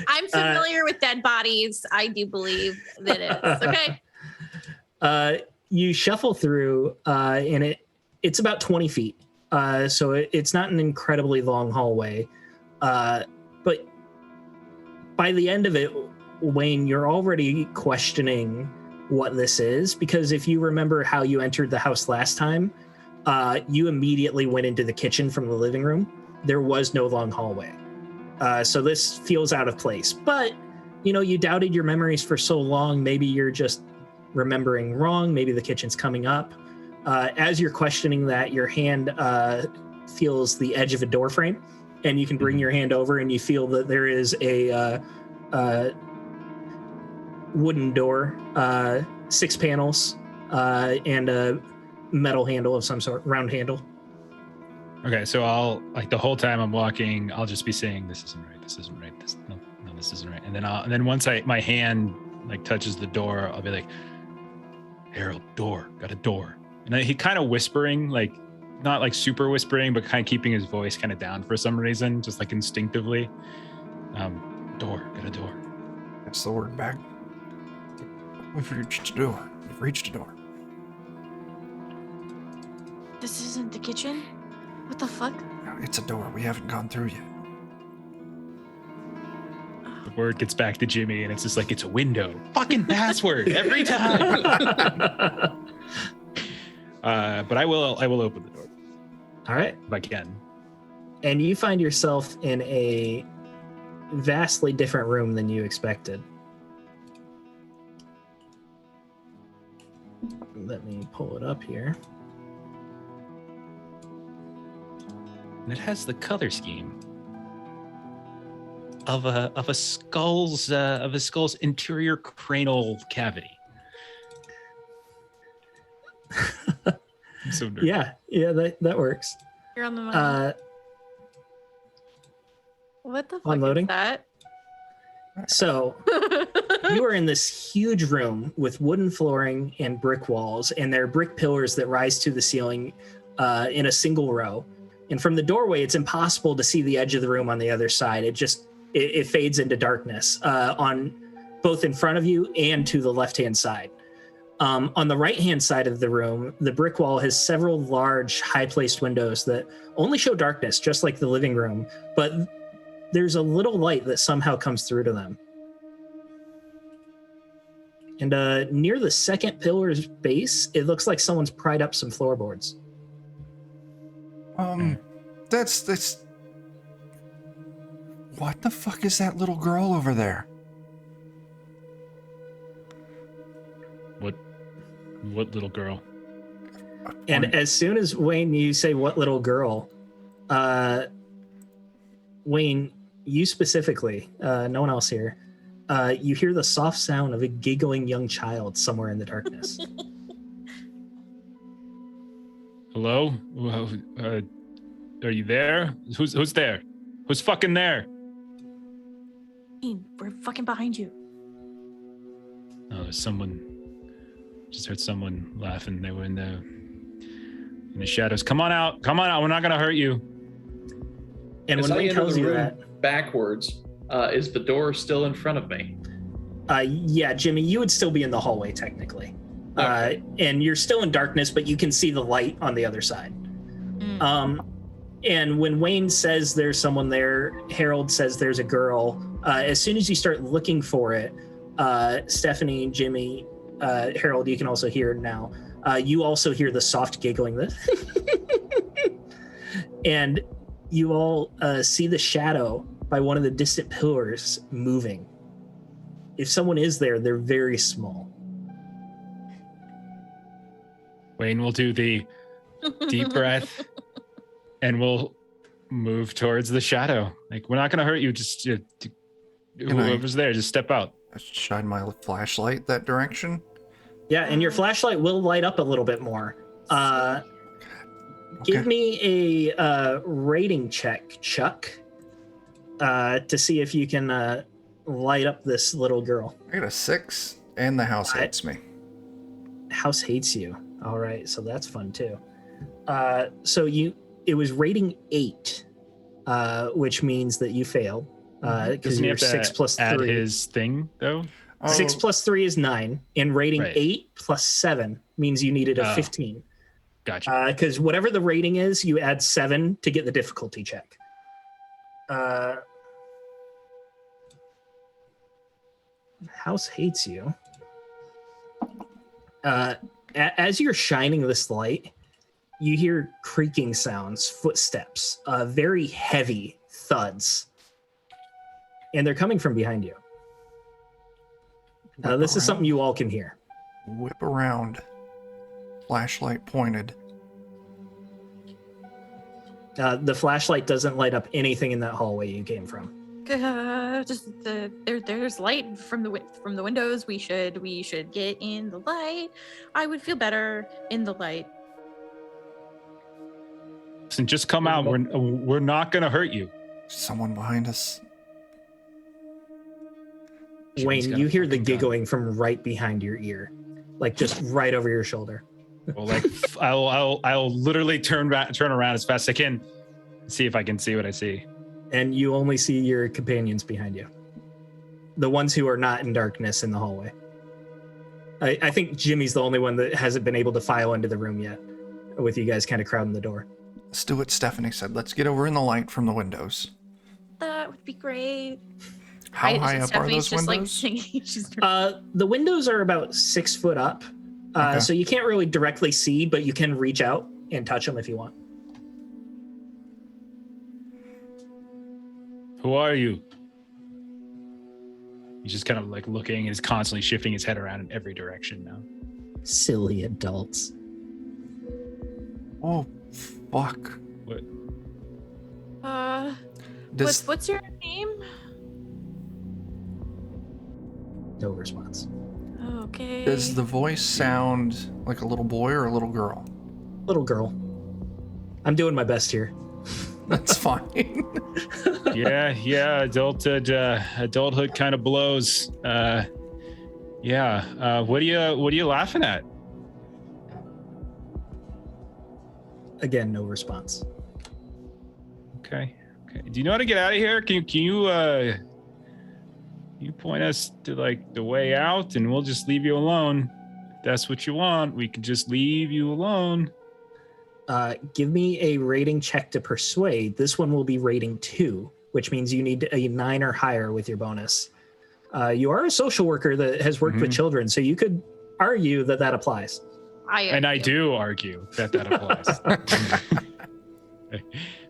I'm familiar with dead bodies. I do believe that it's okay. You shuffle through, and it's about 20 feet. So it's not an incredibly long hallway. But by the end of it, Wayne, you're already questioning what this is, because if you remember how you entered the house last time, you immediately went into the kitchen from the living room. There was no long hallway. So this feels out of place. But, you doubted your memories for so long. Maybe you're just remembering wrong. Maybe the kitchen's coming up. As you're questioning that, your hand feels the edge of a door frame, and you can bring your hand over and you feel that there is a wooden door, 6 panels, and a metal handle of some sort, round handle. Okay, so I'll the whole time I'm walking, I'll just be saying, "This isn't right. This isn't right. No, this isn't right." And then once my hand touches the door, I'll be like, "Harold, door, got a door." And he kind of whispering, not super whispering, but kind of keeping his voice kind of down for some reason, just instinctively. Door, got a door. That's the word back. We've reached a door. We've reached a door. This isn't the kitchen? What the fuck? No, it's a door. We haven't gone through yet. The word gets back to Jimmy, and it's just it's a window. Fucking password every time. But I will open the door. All right. If I can. And you find yourself in a vastly different room than you expected. Let me pull it up here. And it has the color scheme. of a skull's interior cranial cavity. I'm so nerdy. Yeah, that works. You're on the money. What the fuck unloading? is that? So you are in this huge room with wooden flooring and brick walls, and there are brick pillars that rise to the ceiling in a single row. And from the doorway, it's impossible to see the edge of the room on the other side. It fades into darkness on both in front of you and to the left-hand side. On the right-hand side of the room, the brick wall has several large, high-placed windows that only show darkness, just like the living room, but there's a little light that somehow comes through to them. And near the second pillar's base, it looks like someone's pried up some floorboards. That's... What the fuck is that little girl over there? What little girl? And as soon as, Wayne, you say, what little girl, Wayne, you specifically, no one else here, you hear the soft sound of a giggling young child somewhere in the darkness. Hello? Are you there? Who's there? Who's fucking there? We're fucking behind you. Oh, there's someone. Just heard someone laughing. They were in the shadows. Come on out. Come on out. We're not gonna hurt you. And As when I Wayne enter tells the you room that, backwards, is the door still in front of me? yeah, Jimmy, you would still be in the hallway technically. Okay. And you're still in darkness, but you can see the light on the other side. And when Wayne says there's someone there, Harold says there's a girl. As soon as you start looking for it, Stephanie, Jimmy, Harold, you can also hear it now. You also hear the soft giggling. And you all see the shadow by one of the distant pillars moving. If someone is there, they're very small. Wayne will do the deep breath and we'll move towards the shadow. Like, we're not going to hurt you. Just whoever's there, just step out. Shine my flashlight that direction. Yeah, and your flashlight will light up a little bit more. Give me a rating check, Chuck, to see if you can light up this little girl. I got a 6, and the house hates me. House hates you. All right, so that's fun too. It was rating 8, which means that you failed because you're 6 plus 3. Add his thing though. 6 plus 3 is 9, and rating Right. 8 plus 7 means you needed a 15. Gotcha. Because whatever the rating is, you add 7 to get the difficulty check. House hates you. As you're shining this light, you hear creaking sounds, footsteps, very heavy thuds, and they're coming from behind you. This is something you all can hear. Whip around. Flashlight pointed. The flashlight doesn't light up anything in that hallway you came from. There's light from the windows. We should get in the light. I would feel better in the light. Listen, just come out. We're not gonna hurt you. Someone behind us. Wayne, you hear the giggling from right behind your ear, like just right over your shoulder. Well, like I'll literally turn around as fast as I can, see if I can see what I see. And you only see your companions behind you, the ones who are not in darkness in the hallway. I think Jimmy's the only one that hasn't been able to file into the room yet, with you guys kind of crowding the door. Let's do what Stephanie said. Let's get over in the light from the windows. That would be great. How high up are Stephanie's those just windows? Like singing. The windows are about 6 foot up, Okay. so you can't really directly see, but you can reach out and touch them if you want. Who are you? He's just kind of like looking and is constantly shifting his head around in every direction now. Silly adults. Oh, fuck. What? Does What's your name? No response. Okay. Does the voice sound like a little boy or a little girl? Little girl. I'm doing my best here. That's fine. Yeah. Adulthood kind of blows. What are you laughing at? Again, no response. Okay. Do you know how to get out of here? Can you point us to like the way out, and we'll just leave you alone. If that's what you want, we can just leave you alone. Give me a rating check to persuade. This one will be rating 2, which means you need a 9 or higher with your bonus. You are a social worker that has worked with children, so you could argue that applies. I do argue that applies.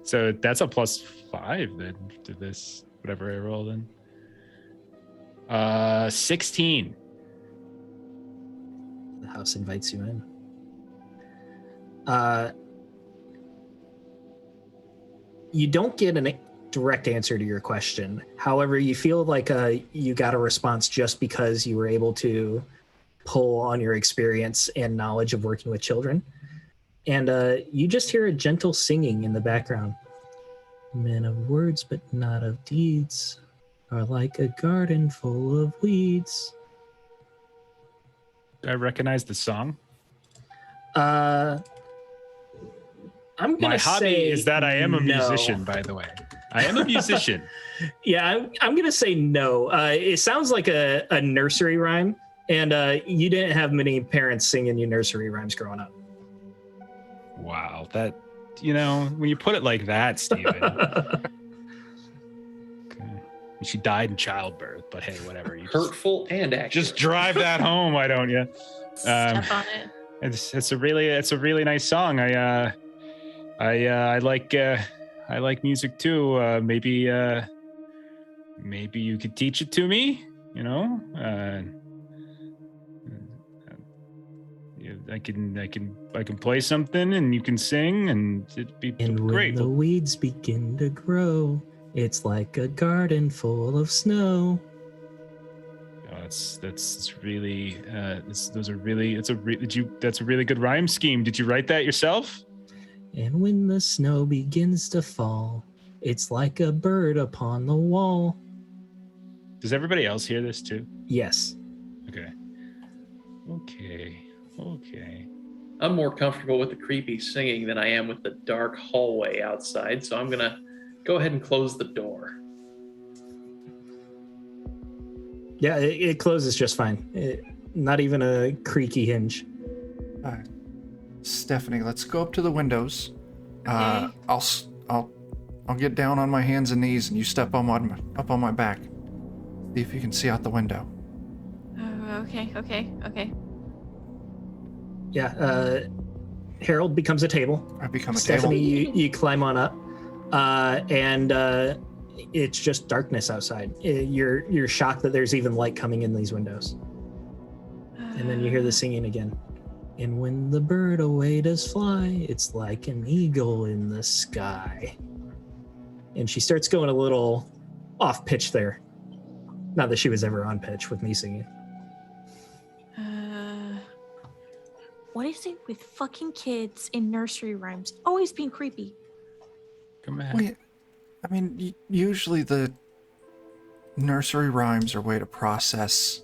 So that's a +5 then to this, whatever I rolled in. 16. The house invites you in. You don't get a direct answer to your question. However, you feel like you got a response just because you were able to pull on your experience and knowledge of working with children. And you just hear a gentle singing in the background. Men of words, but not of deeds, are like a garden full of weeds. Do I recognize the song? I'm gonna My hobby say is that I am a no. musician, by the way. I am a musician. Yeah, I'm gonna say no. It sounds like a nursery rhyme, and you didn't have many parents singing you nursery rhymes growing up. Wow, that, when you put it like that, Steven. Okay. She died in childbirth, but hey, whatever. You Hurtful and accurate. just drive that home, why don't you? Step on it. It's a really nice song. I like music too. Maybe you could teach it to me. I can play something and you can sing and it'd be And great. when the weeds begin to grow, it's like a garden full of snow. That's really that's a really good rhyme scheme. Did you write that yourself? And when the snow begins to fall, it's like a bird upon the wall. Does everybody else hear this too? Yes. Okay. I'm more comfortable with the creepy singing than I am with the dark hallway outside, so I'm gonna go ahead and close the door. Yeah, it closes just fine. Not even a creaky hinge. All right. Stephanie, let's go up to the windows. Okay. I'll get down on my hands and knees, and you step up on my back. See if you can see out the window. Okay. Yeah, Harold becomes a table. I become a Stephanie, table. you climb on up, and it's just darkness outside. You're shocked that there's even light coming in these windows. And then you hear the singing again. And when the bird away does fly, it's like an eagle in the sky. And she starts going a little off pitch there. Not that she was ever on pitch with me singing. What is it with fucking kids in nursery rhymes always being creepy? Come on. Wait, I mean, usually the nursery rhymes are a way to process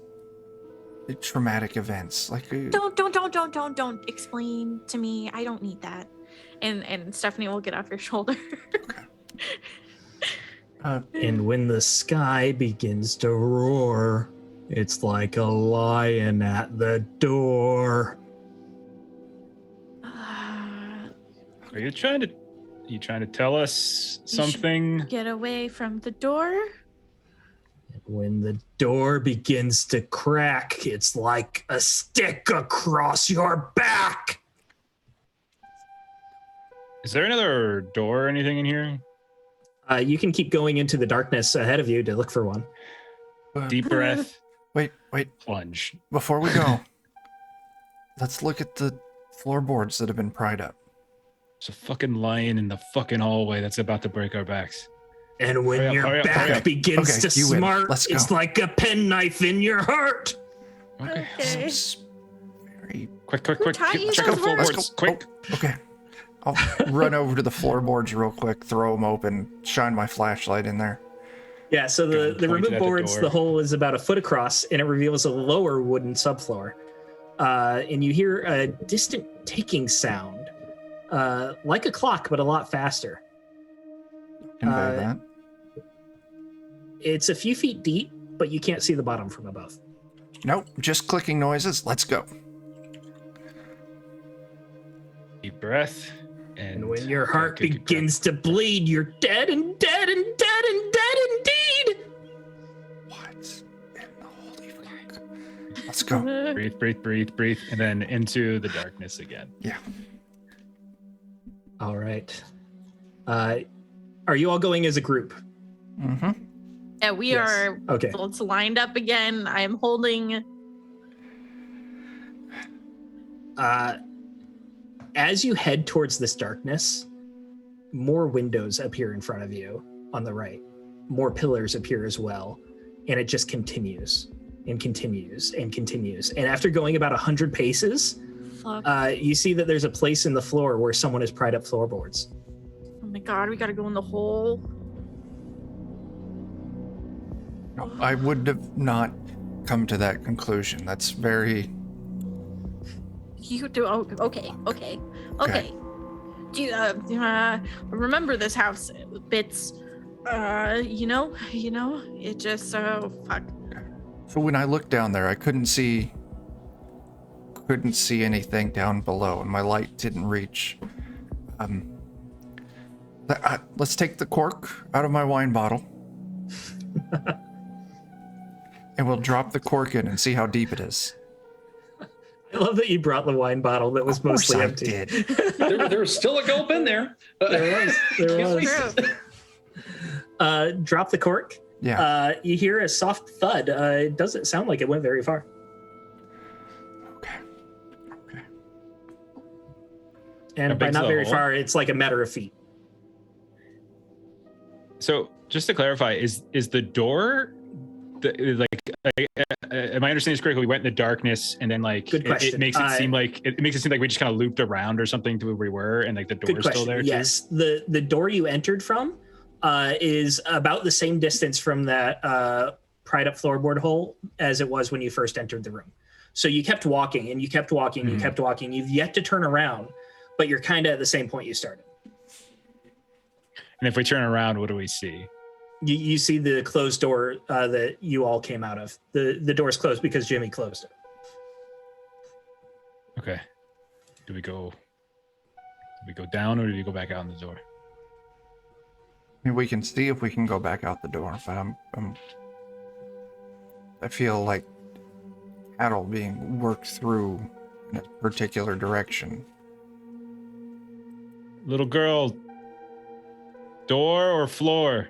traumatic events. Like Don't explain to me. I don't need that. And Stephanie will get off your shoulder. And when the sky begins to roar, it's like a lion at the door. Are you trying to tell us something? Get away from the door. When the door begins to crack, it's like a stick across your back. Is there another door or anything in here? You can keep going into the darkness ahead of you to look for one. Deep breath. Wait. Plunge. Before we go, let's look at the floorboards that have been pried up. There's a fucking lion in the fucking hallway that's about to break our backs. And when your hurry up, back hurry up. begins to you win. smart, Let's go. it's like a penknife in your heart. Okay. Okay. Very Quick. taught you Check those the floorboards. words? Quick. Oh, okay. I'll run over to the floorboards real quick, throw them open, shine my flashlight in there. Yeah, so Gun the pointed remove at the boards, door. the hole is about a foot across, and it reveals a lower wooden subfloor. And you hear a distant ticking sound, like a clock, but a lot faster. Convey that. It's a few feet deep, but you can't see the bottom from above. Nope, just clicking noises. Let's go. Deep breath. And when your heart Good, good, begins to bleed, you're dead and dead and dead and dead indeed. What in the holy fuck? Let's go. Breathe, and then into the darkness again. Yeah. All right. Are you all going as a group? Mm-hmm. Yeah, we Yes. are. Okay. So it's lined up again. I am holding. As you head towards this darkness, more windows appear in front of you on the right. More pillars appear as well. And it just continues and continues and continues. And after going about 100 paces, Fuck. you see that there's a place in the floor where someone has pried up floorboards. Oh my god, we gotta go in the hole. No, I would have not come to that conclusion. That's very. You do. Oh, okay. Do you remember this house bits? It just fuck. So when I looked down there, I couldn't see anything down below, and my light didn't reach. Let's take the cork out of my wine bottle, and we'll drop the cork in and see how deep it is. I love that you brought the wine bottle that was Of course mostly I empty. did. There was still a gulp in there. There was. True. Drop the cork. Yeah. You hear a soft thud. It doesn't sound like it went very far. Okay. And How by big's not the very hole? far, it's like a matter of feet. So just to clarify, is the door am I understanding this correctly? We went in the darkness and then Good it question. makes it seem like we just kind of looped around or something to where we were, and like the Good door's question. still there. Yes, the door you entered from is about the same distance from that pried up floorboard hole as it was when you first entered the room. So you kept walking and you kept walking, you kept walking. You've yet to turn around, but you're kind of at the same point you started. And if we turn around, what do we see? You see the closed door that you all came out of. The door's closed because Jimmy closed it. Okay. Do we go down, or do we go back out in the door? I mean, we can see if we can go back out the door, but I feel like cattle being worked through in a particular direction. Little girl, door or floor?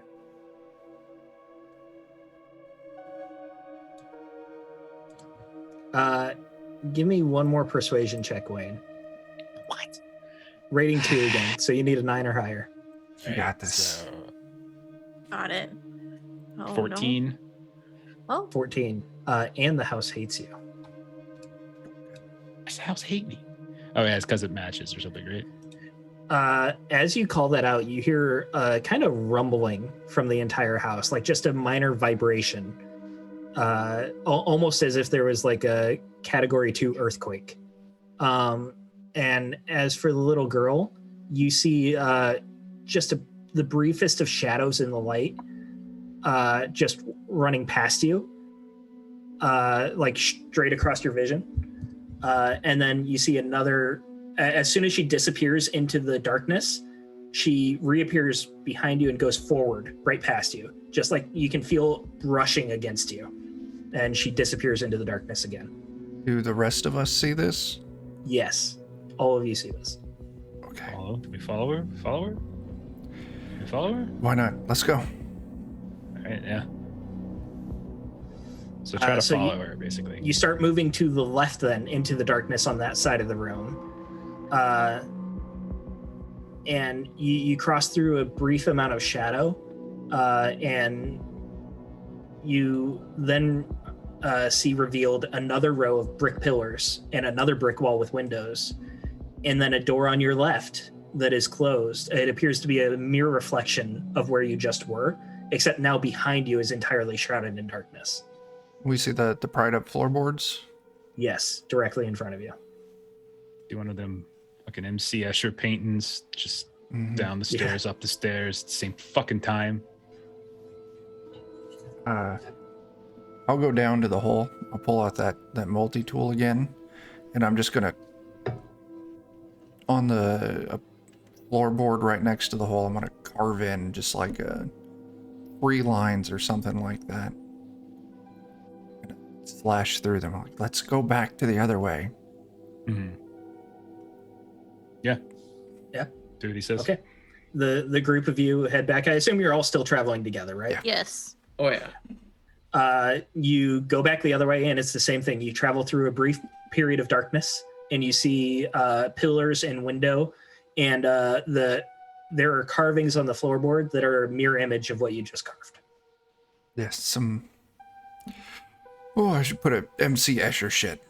Give me one more persuasion check, Wayne. What? Rating 2 again, so you need a 9 or higher. You got this. So, Got it. Oh, no. 14. Well, 14. And the house hates you. Does the house hate me? Oh yeah, it's because it matches or something, right? As you call that out, you hear kind of rumbling from the entire house, like just a minor vibration, almost as if there was like a Category 2 earthquake. And as for the little girl, you see just the briefest of shadows in the light, just running past you, like straight across your vision. And then you see another. As soon as she disappears into the darkness, she reappears behind you and goes forward right past you, just like you can feel brushing against you. And she disappears into the darkness again. Do the rest of us see this? Yes, all of you see this. Okay. Do we follow her? Follow her? Do we follow her? Why not? Let's go. All right, yeah. So try to so follow her, basically. You start moving to the left then into the darkness on that side of the room. And you cross through a brief amount of shadow, and you then see revealed another row of brick pillars and another brick wall with windows, and then a door on your left that is closed. It appears to be a mirror reflection of where you just were, except now behind you is entirely shrouded in darkness. We see the pried up floorboards. Yes, directly in front of you. Do one of them fucking MC Escher paintings just down the stairs, up the stairs at the same fucking time. I'll go down to the hole. I'll pull out that multi-tool again, and I'm just gonna, on the floorboard right next to the hole, I'm gonna carve in just like 3 lines or something like that. Slash through them. Like, let's go back to the other way. Mm-hmm. Yeah. Yeah. Do what he says. Okay. The group of you head back. I assume you're all still traveling together, right? Yeah. Yes. Oh yeah. You go back the other way, and it's the same thing. You travel through a brief period of darkness, and you see pillars and window, and there are carvings on the floorboard that are a mirror image of what you just carved. Yes, some. Oh, I should put a MC Escher shit.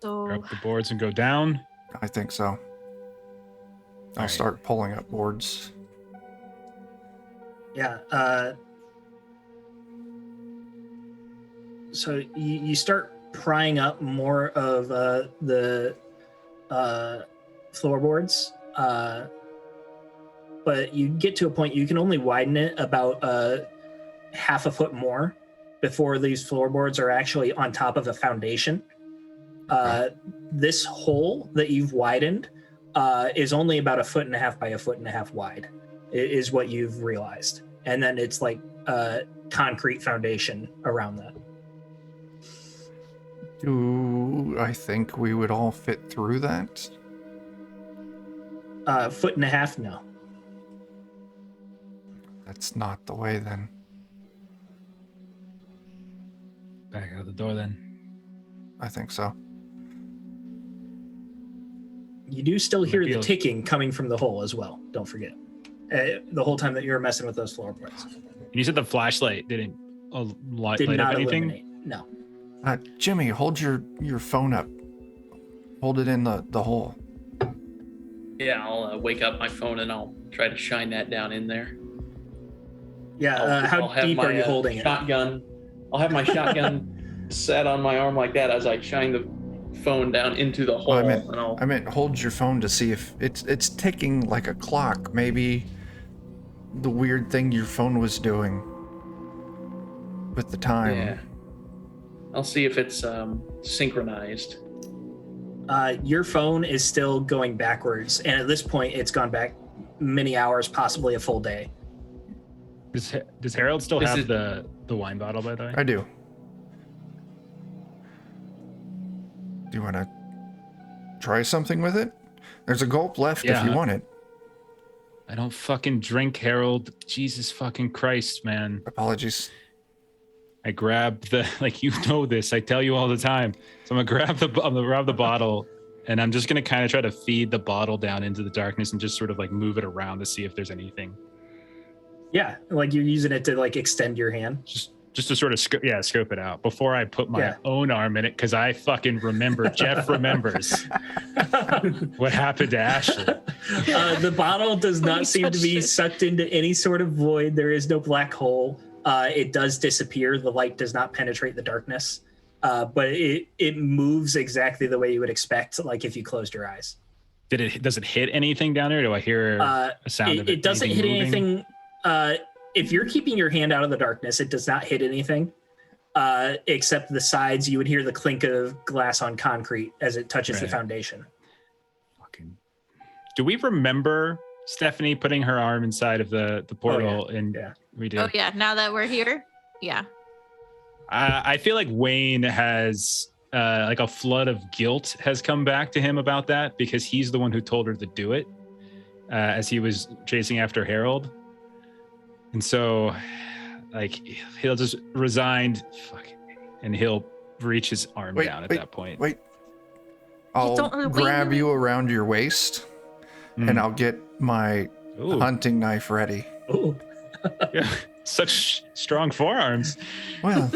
So Grab the boards and go down. I think so. I'll right. start pulling up boards. Yeah. So you start prying up more of the floorboards, but you get to a point you can only widen it about half a foot more before these floorboards are actually on top of a foundation. This hole that you've widened is only about 1.5 feet by 1.5 feet wide, is what you've realized. And then it's like a concrete foundation around that. Do I think we would all fit through that? 1.5 feet, no. That's not the way then. Back out the door then. I think so. You do still hear the feel- ticking coming from the hole as well. Don't forget. The whole time that you were messing with those floorboards. You said the flashlight didn't light Did up not anything? illuminate. No. Jimmy, hold your phone up. Hold it in the hole. Yeah, I'll wake up my phone and I'll try to shine that down in there. Yeah. How have deep my, are you holding it? shotgun. I'll have my shotgun set on my arm like that as I shine the phone down into the hole. I meant hold your phone to see if it's ticking like a clock. Maybe the weird thing your phone was doing with the time. Yeah. I'll see if it's synchronized. Your phone is still going backwards, and at this point, it's gone back many hours, possibly a full day. Does Harold still Is have it- the wine bottle, by the way? I do. Do you want to try something with it? There's a gulp left if you Yeah. want it. I don't fucking drink, Harold. Jesus fucking Christ, man. Apologies. I grab the, like, you know this. I tell you all the time. So I'm gonna grab the bottle, and I'm just gonna kind of try to feed the bottle down into the darkness and just sort of like move it around to see if there's anything. Yeah, like you're using it to like extend your hand. Just to sort of scope it out before I put my Yeah. own arm in it, because I fucking remember. Jeff remembers what happened to Ashley. The bottle does When not you seem to touched be it. sucked into any sort of void. There is no black hole. It does disappear. The light does not penetrate the darkness, but it moves exactly the way you would expect, like if you closed your eyes. Does it hit anything down there? Do I hear a sound of it? It doesn't hit anything. If you're keeping your hand out of the darkness, it does not hit anything, except the sides. You would hear the clink of glass on concrete as it touches the Right. foundation. Fucking. Do we remember Stephanie putting her arm inside of the portal? And Yeah. we do. Oh yeah, now that we're here. Yeah. I feel like Wayne has like a flood of guilt has come back to him about that, because he's the one who told her to do it as he was chasing after Harold. And so like he'll just resigned, and he'll reach his arm down at that point. Wait. don't I'll wait, grab wait. you around your waist, and I'll get my Ooh. hunting knife ready. Oh, Yeah, such strong forearms. Well,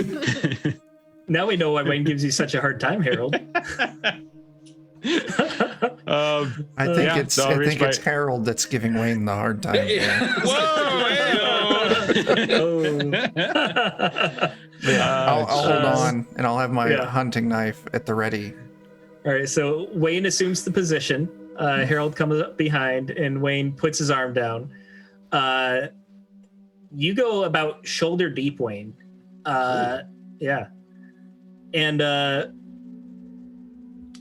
now we know why Wayne gives you such a hard time, Harold. I think Yeah, it's so I'll I reach think my- it's Harold that's giving Wayne the hard time. Yeah. Yeah, I'll hold on, and I'll have my yeah. hunting knife at the ready. All right, so Wayne assumes the position. Harold comes up behind, and Wayne puts his arm down. You go about shoulder deep, Wayne. Yeah. And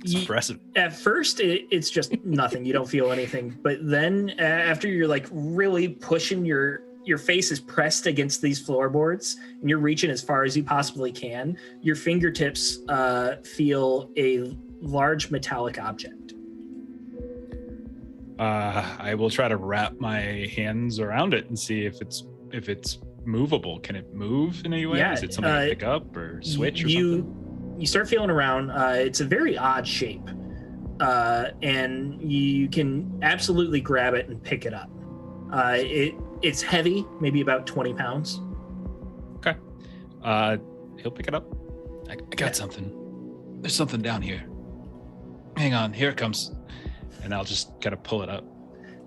It's impressive. at first, it's just nothing. You don't feel anything. But then after you're like really pushing your face is pressed against these floorboards and you're reaching as far as you possibly can, your fingertips feel a large metallic object. I will try to wrap my hands around it and see if it's movable. Can it move in any way? Yeah, Is it something to pick up or switch or something? You start feeling around. It's a very odd shape, and you can absolutely grab it and pick it up. It's heavy, maybe about 20 pounds. Okay. He'll pick it up. I got something. There's something down here. Hang on, here it comes. And I'll just kind of pull it up.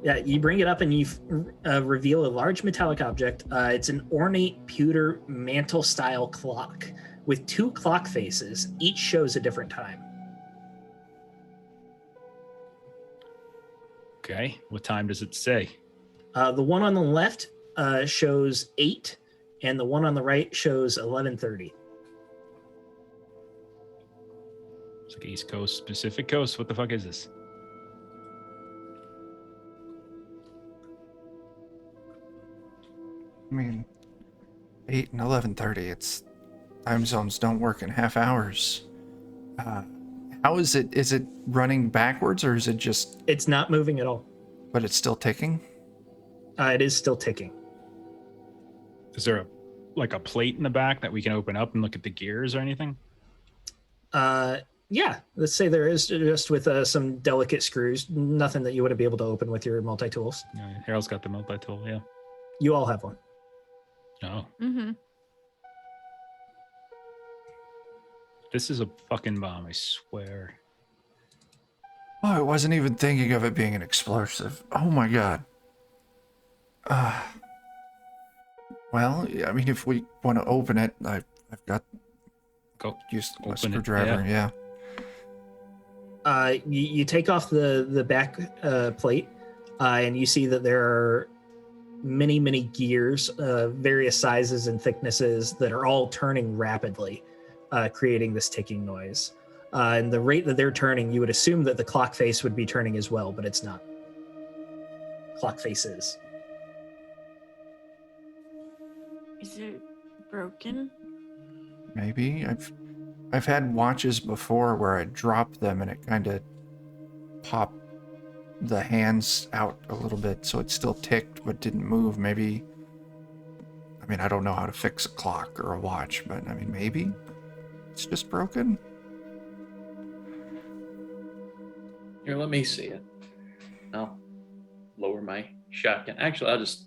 Yeah, you bring it up and you reveal a large metallic object. It's an ornate pewter mantle-style clock with 2 clock faces. Each shows a different time. Okay. What time does it say? The one on the left shows 8, and the one on the right shows 11:30. It's like East Coast, Pacific Coast. What the fuck is this? I mean, 8 and 11:30. It's time zones don't work in half hours. How is it? Is it running backwards or is it just? It's not moving at all. But it's still ticking. It is still ticking. Is there a plate in the back that we can open up and look at the gears or anything? Yeah, let's say there is, just with some delicate screws. Nothing that you wouldn't be able to open with your multi-tools. Yeah, Harold's got the multi-tool. Yeah. You all have one. Oh, Mm-hmm. this is a fucking bomb. I swear. Oh, I wasn't even thinking of it being an explosive. Oh my god. Well, I mean, if we want to open it, I've got Go. used a Open it, screwdriver. Yeah. You take off the back plate, and you see that there are many gears, various sizes and thicknesses that are all turning rapidly, creating this ticking noise. And the rate that they're turning, you would assume that the clock face would be turning as well, but it's not. Clock face is. Is it broken? Maybe I've had watches before where I dropped them and it kind of popped the hands out a little bit, so it still ticked but didn't move. Maybe, I mean, I don't know how to fix a clock or a watch, but I mean, maybe it's just broken. Here, let me see it. I'll lower my shotgun. Actually, I'll just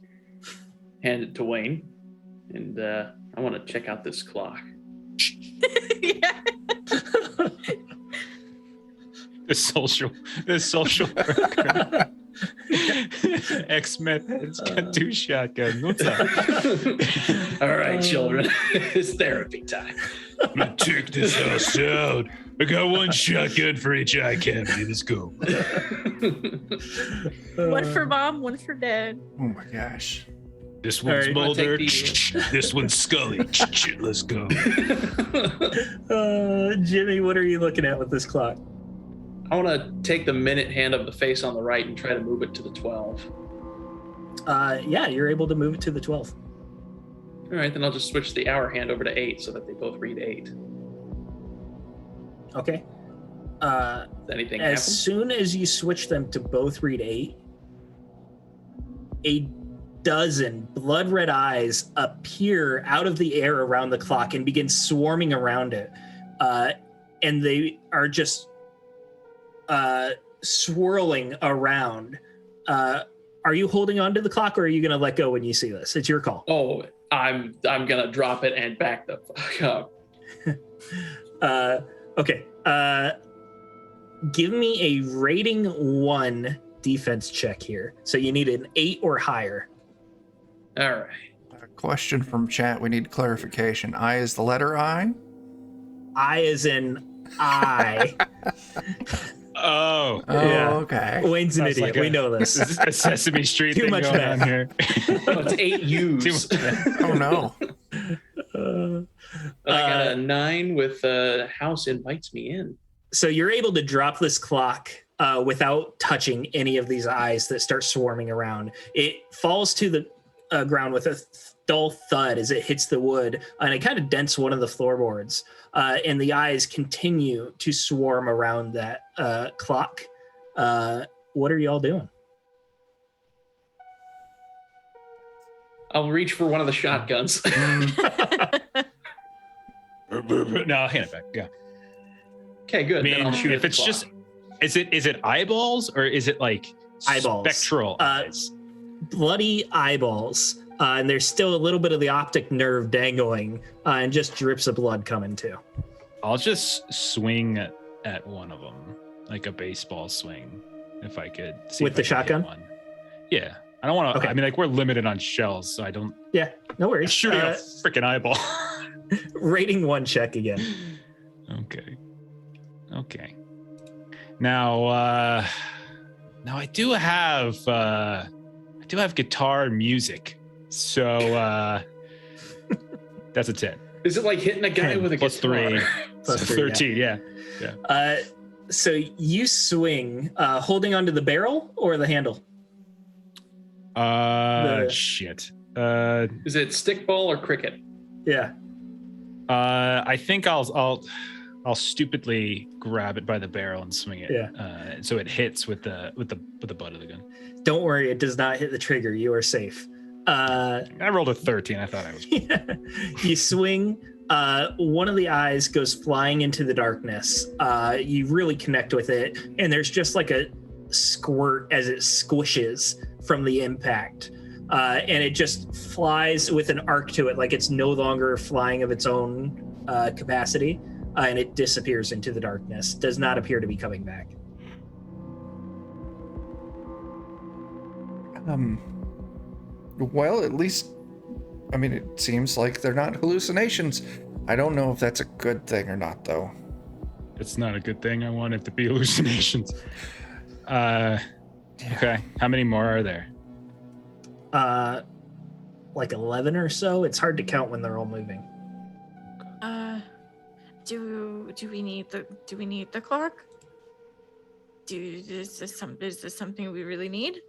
hand it to Wayne, and I want to check out this clock. Yeah. This social worker. X-Men has got 2 shotguns. What's up? All right, children. It's therapy time. I'm gonna check this house out. I got 1 shotgun for each eye cavity. Let's go. One for mom, one for dad. Oh my gosh. This one's All right, Mulder. take This one's Scully. Let's go. Jimmy, what are you looking at with this clock? I want to take the minute hand of the face on the right and try to move it to the 12. Yeah, you're able to move it to the 12. All right, then I'll just switch the hour hand over to 8 so that they both read 8. Okay. Does anything happen? As soon as you switch them to both read 8, a dozen blood red eyes appear out of the air around the clock and begin swarming around it. And they are just swirling around. Are you holding on to the clock, or are you going to let go when you see this? It's your call. Oh, I'm gonna drop it and back the fuck up. Okay. Give me a rating 1 defense check here. So you need an 8 or higher. All right. A question from chat. We need clarification. I is the letter I? I is in I. Oh, Yeah. Okay. Wayne's an That's idiot. like we know this. this is a Sesame Street Too thing much going math. on here. Oh, it's 8 U's. Too much. Oh no. I got a 9 with house invites me in. So you're able to drop this clock without touching any of these eyes that start swarming around. It falls to the ground with a dull thud as it hits the wood, and it kind of dents one of the floorboards. And the eyes continue to swarm around that clock. What are y'all doing? I'll reach for one of the shotguns. No, I'll hand it back. Yeah. Okay, good. I Then mean, I'll shoot if at the it's clock. just, is it eyeballs or is it like Eyeballs. spectral eyes? Bloody eyeballs. And there's still a little bit of the optic nerve dangling, and just drips of blood coming too. I'll just swing at one of them, like a baseball swing, if I could. See With if I the can hit shotgun? one. Yeah, I don't want to. Okay. I mean, like we're limited on shells, so I don't. Yeah, no worries. Shooting a freaking eyeball. Rating 1 check again. Okay. Now I do have guitar and music, so that's a 10 Is it like hitting a guy 10 with a plus guitar? 3, Plus so 3, 13. Yeah. So you swing, holding onto the barrel or the handle? Shit. Is it stickball or cricket? Yeah. I think I'll stupidly grab it by the barrel and swing it. Yeah. So it hits with the butt of the gun. Don't worry, it does not hit the trigger. You are safe. I rolled a 13. I thought I was. You swing. One of the eyes goes flying into the darkness. You really connect with it, and there's just like a squirt as it squishes from the impact. And it just flies with an arc to it, like it's no longer flying of its own capacity, and it disappears into the darkness. Does not appear to be coming back. Well, at least, I mean, it seems like they're not hallucinations. I don't know if that's a good thing or not, though. It's not a good thing. I want it to be hallucinations. Okay. How many more are there? Like 11 or so. It's hard to count when they're all moving. Do we need the clock? Is this something we really need?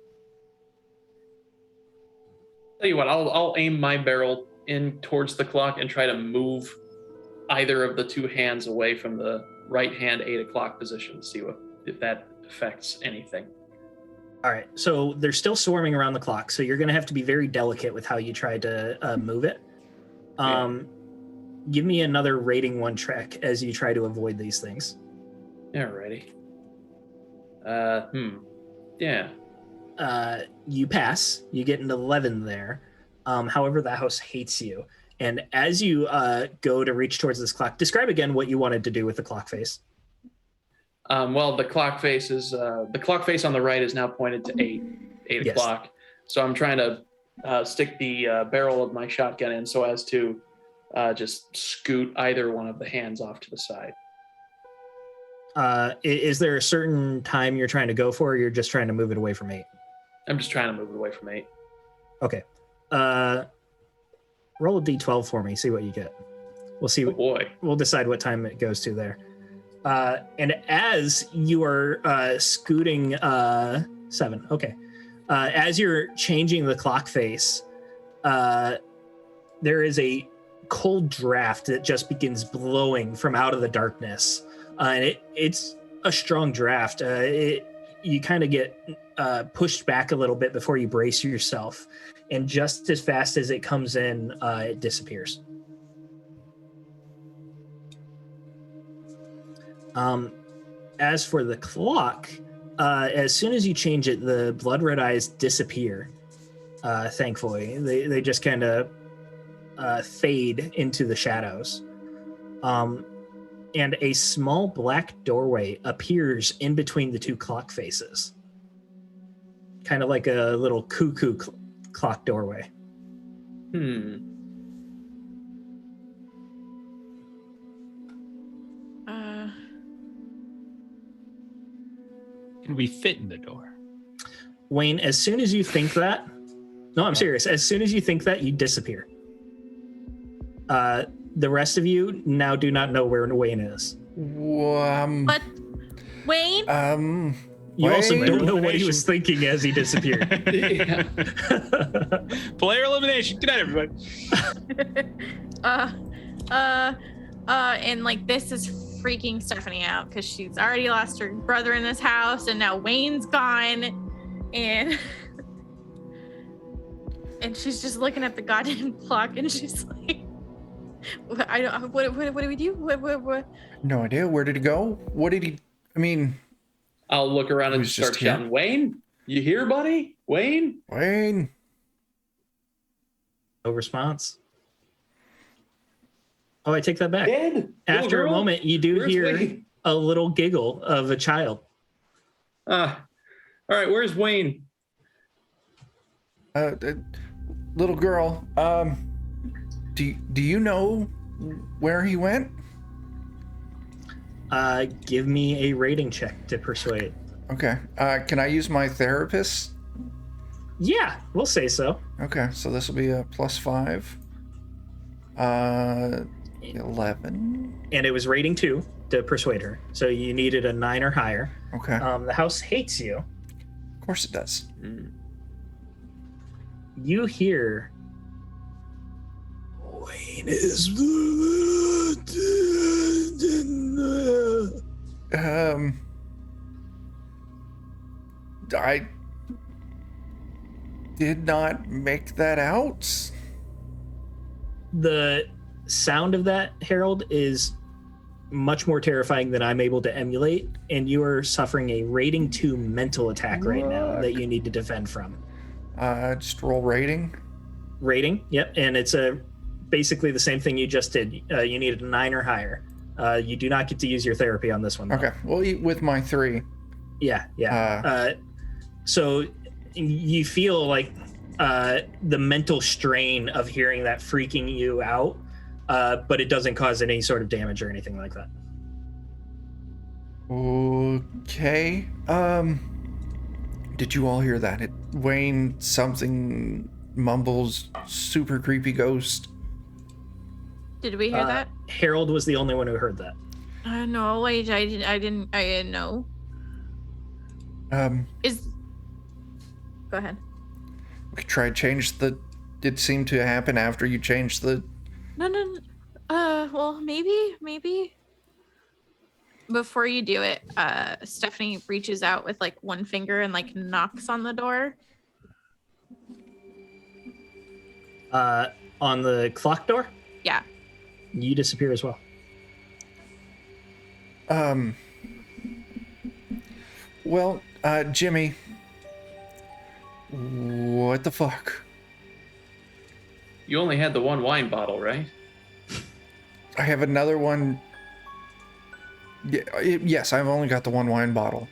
Tell you what, I'll aim my barrel in towards the clock and try to move either of the two hands away from the right hand 8 o'clock position. See if that affects anything. All right, so they're still swarming around the clock, so you're going to have to be very delicate with how you try to move it. Give me another rating 1 check as you try to avoid these things. Alrighty. Yeah. You pass. You get an 11 there. However, the house hates you. And as you go to reach towards this clock, describe again what you wanted to do with the clock face. Well, the clock face is the clock face on the right is now pointed to 8 Yes. o'clock. So I'm trying to stick the barrel of my shotgun in so as to just scoot either one of the hands off to the side. Is there a certain time you're trying to go for, or you're just trying to move it away from 8? I'm just trying to move it away from 8. Okay. Roll a d12 for me. See what you get. We'll see. Oh boy. We'll decide what time it goes to there. And as you are scooting 7, okay. As you're changing the clock face, there is a cold draft that just begins blowing from out of the darkness, and it's a strong draft. You kind of get pushed back a little bit before you brace yourself, and just as fast as it comes in, it disappears. As for the clock, as soon as you change it, the blood red eyes disappear. Thankfully, they just kind of fade into the shadows. And a small black doorway appears in between the two clock faces, kind of like a little cuckoo clock doorway. Can we fit in the door? Wayne, as soon as you think that, no, I'm serious. As soon as you think that, you disappear. The rest of you now do not know where Wayne is. But Wayne? You also don't know what he was thinking as he disappeared. Player elimination. Good night, everybody. And like this is freaking Stephanie out because she's already lost her brother in this house, and now Wayne's gone, and she's just looking at the goddamn clock, and she's like, "I don't. What do we do? What? No idea. Where did he go? What did he? I mean, I'll look around and start shouting, "Wayne, you here, buddy? Wayne? Wayne." No response. Oh, I take that back. Dead? After a moment, you do hear a little giggle of a child. All right, where's Wayne? Little girl. Do you know where he went? Give me a rating check to persuade. Okay. Can I use my therapist? Yeah, we'll say so. Okay, so this will be a +5. 11. And it was rating 2 to persuade her. So you needed a 9 or higher. Okay. The house hates you. Of course it does. You hear Wayne is I did not make that out. The sound of that, Harold, is much more terrifying than I'm able to emulate, and you are suffering a rating 2 mental attack right now that you need to defend from. Just roll rating. Rating, yep, and it's basically the same thing you just did. You needed a 9 or higher. You do not get to use your therapy on this one, though. Okay, we'll eat with my 3. Yeah. So you feel like the mental strain of hearing that freaking you out, but it doesn't cause any sort of damage or anything like that. Okay. Did you all hear that? Wayne something mumbles, super creepy ghost. Did we hear that? Harold was the only one who heard that. No, wait, I didn't know. Go ahead. We could try to change the. It seemed to happen after you changed the. No. Well, maybe. Before you do it, Stephanie reaches out with like one finger and like knocks on the door. On the clock door? Yeah. You disappear as well. Well, Jimmy. What the fuck? You only had the one wine bottle, right? I have another one. Yes, I've only got the one wine bottle.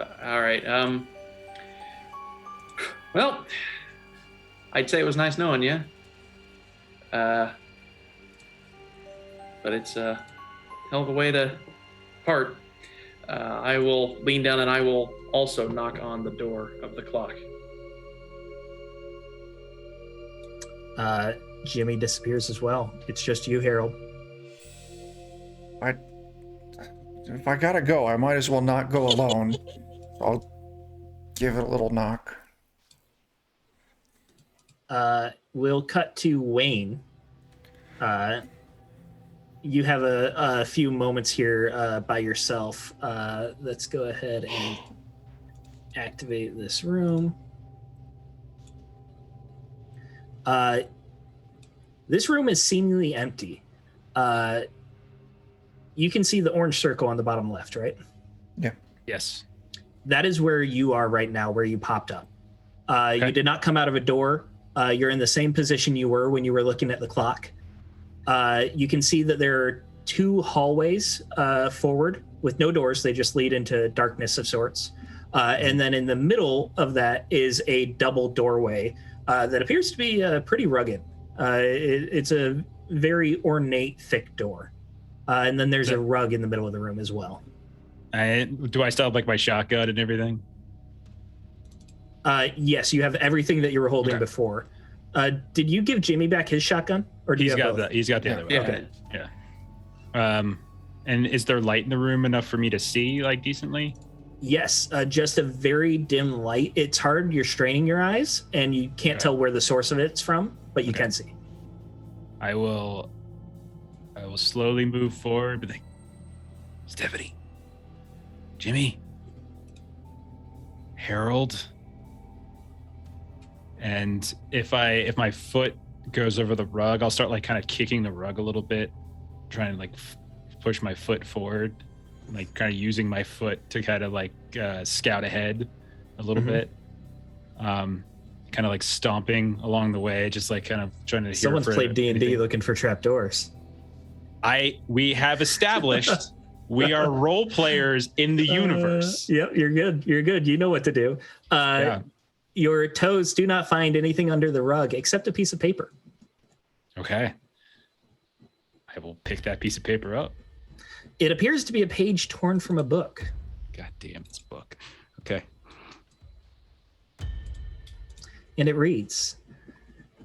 All right. Well, I'd say it was nice knowing you. But it's a hell of a way to part. I will lean down and I will also knock on the door of the clock. Jimmy disappears as well. It's just you, Harold. If I gotta go, I might as well not go alone. I'll give it a little knock. We'll cut to Wayne. You have a few moments here by yourself. Let's go ahead and activate this room. This room is seemingly empty. You can see the orange circle on the bottom left, right? Yeah. Yes. That is where you are right now, where you popped up. Okay. You did not come out of a door. You're in the same position you were when you were looking at the clock. You can see that there are 2 hallways forward with no doors. They just lead into darkness of sorts. And then in the middle of that is a double doorway that appears to be pretty rugged. It's a very ornate, thick door. And then there's a rug in the middle of the room as well. Do I still have like my shotgun and everything? Yes, you have everything that you were holding Okay. before. Did you give Jimmy back his shotgun, or do you have both? He's got the other one. Yeah. Okay. Yeah. And is there light in the room enough for me to see like decently? Yes, just a very dim light. It's hard. You're straining your eyes, and you can't tell where the source of it's from, but you can see. I will slowly move forward. But Stephanie, Jimmy, Harold, and if my foot goes over the rug, I'll start like kind of kicking the rug a little bit, trying to like push my foot forward, like kind of using my foot to kind of like scout ahead a little bit. Kind of like stomping along the way, just like kind of trying to hear. Someone's played D&D looking for trapdoors. We have established we are role players in the universe. Yep, you're good. You're good. You know what to do. Yeah. Your toes do not find anything under the rug except a piece of paper. Okay. I will pick that piece of paper up. It appears to be a page torn from a book. God damn this book. Okay. And it reads,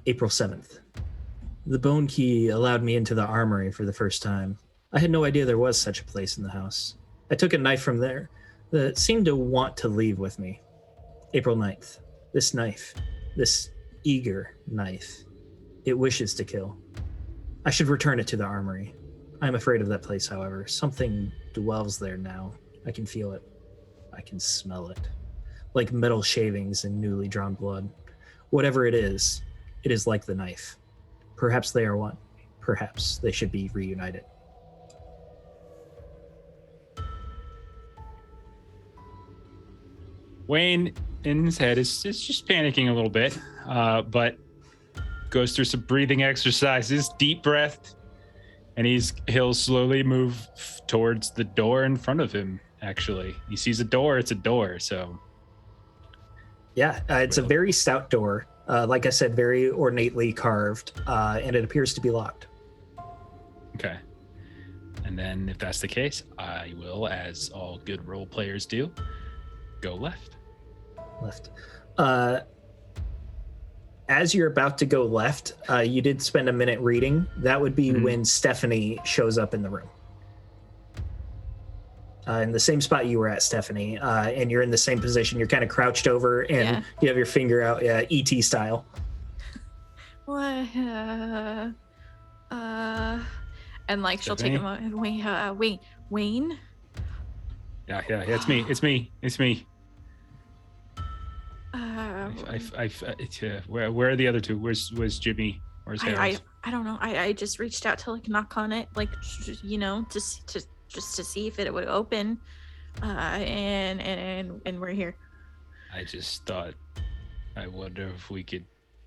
April 7th. The bone key allowed me into the armory for the first time. I had no idea there was such a place in the house. I took a knife from there that seemed to want to leave with me. April 9th. This knife, this eager knife, it wishes to kill. I should return it to the armory. I'm afraid of that place, however. Something dwells there now. I can feel it. I can smell it. Like metal shavings and newly drawn blood. Whatever it is like the knife. Perhaps they are one. Perhaps they should be reunited. Wayne in his head is just panicking a little bit, but goes through some breathing exercises, deep breath, and he'll slowly move towards the door in front of him. Actually, he sees a door. It's a door. So yeah, it's a very stout door. Like I said, very ornately carved, and it appears to be locked. Okay. And then if that's the case, I will, as all good role players do, go left. Left. As you're about to go left, you did spend a minute reading. That would be when Stephanie shows up in the room. In the same spot you were at, Stephanie, and you're in the same position. You're kind of crouched over, and you have your finger out, E.T. style. What? And like she'll take a moment. Wayne. Yeah, it's me. Where are the other two? Where's Jimmy? Where's Harold? I don't know. I just reached out to like knock on it, like just to see if it would open, and we're here. I just thought, I wonder if we could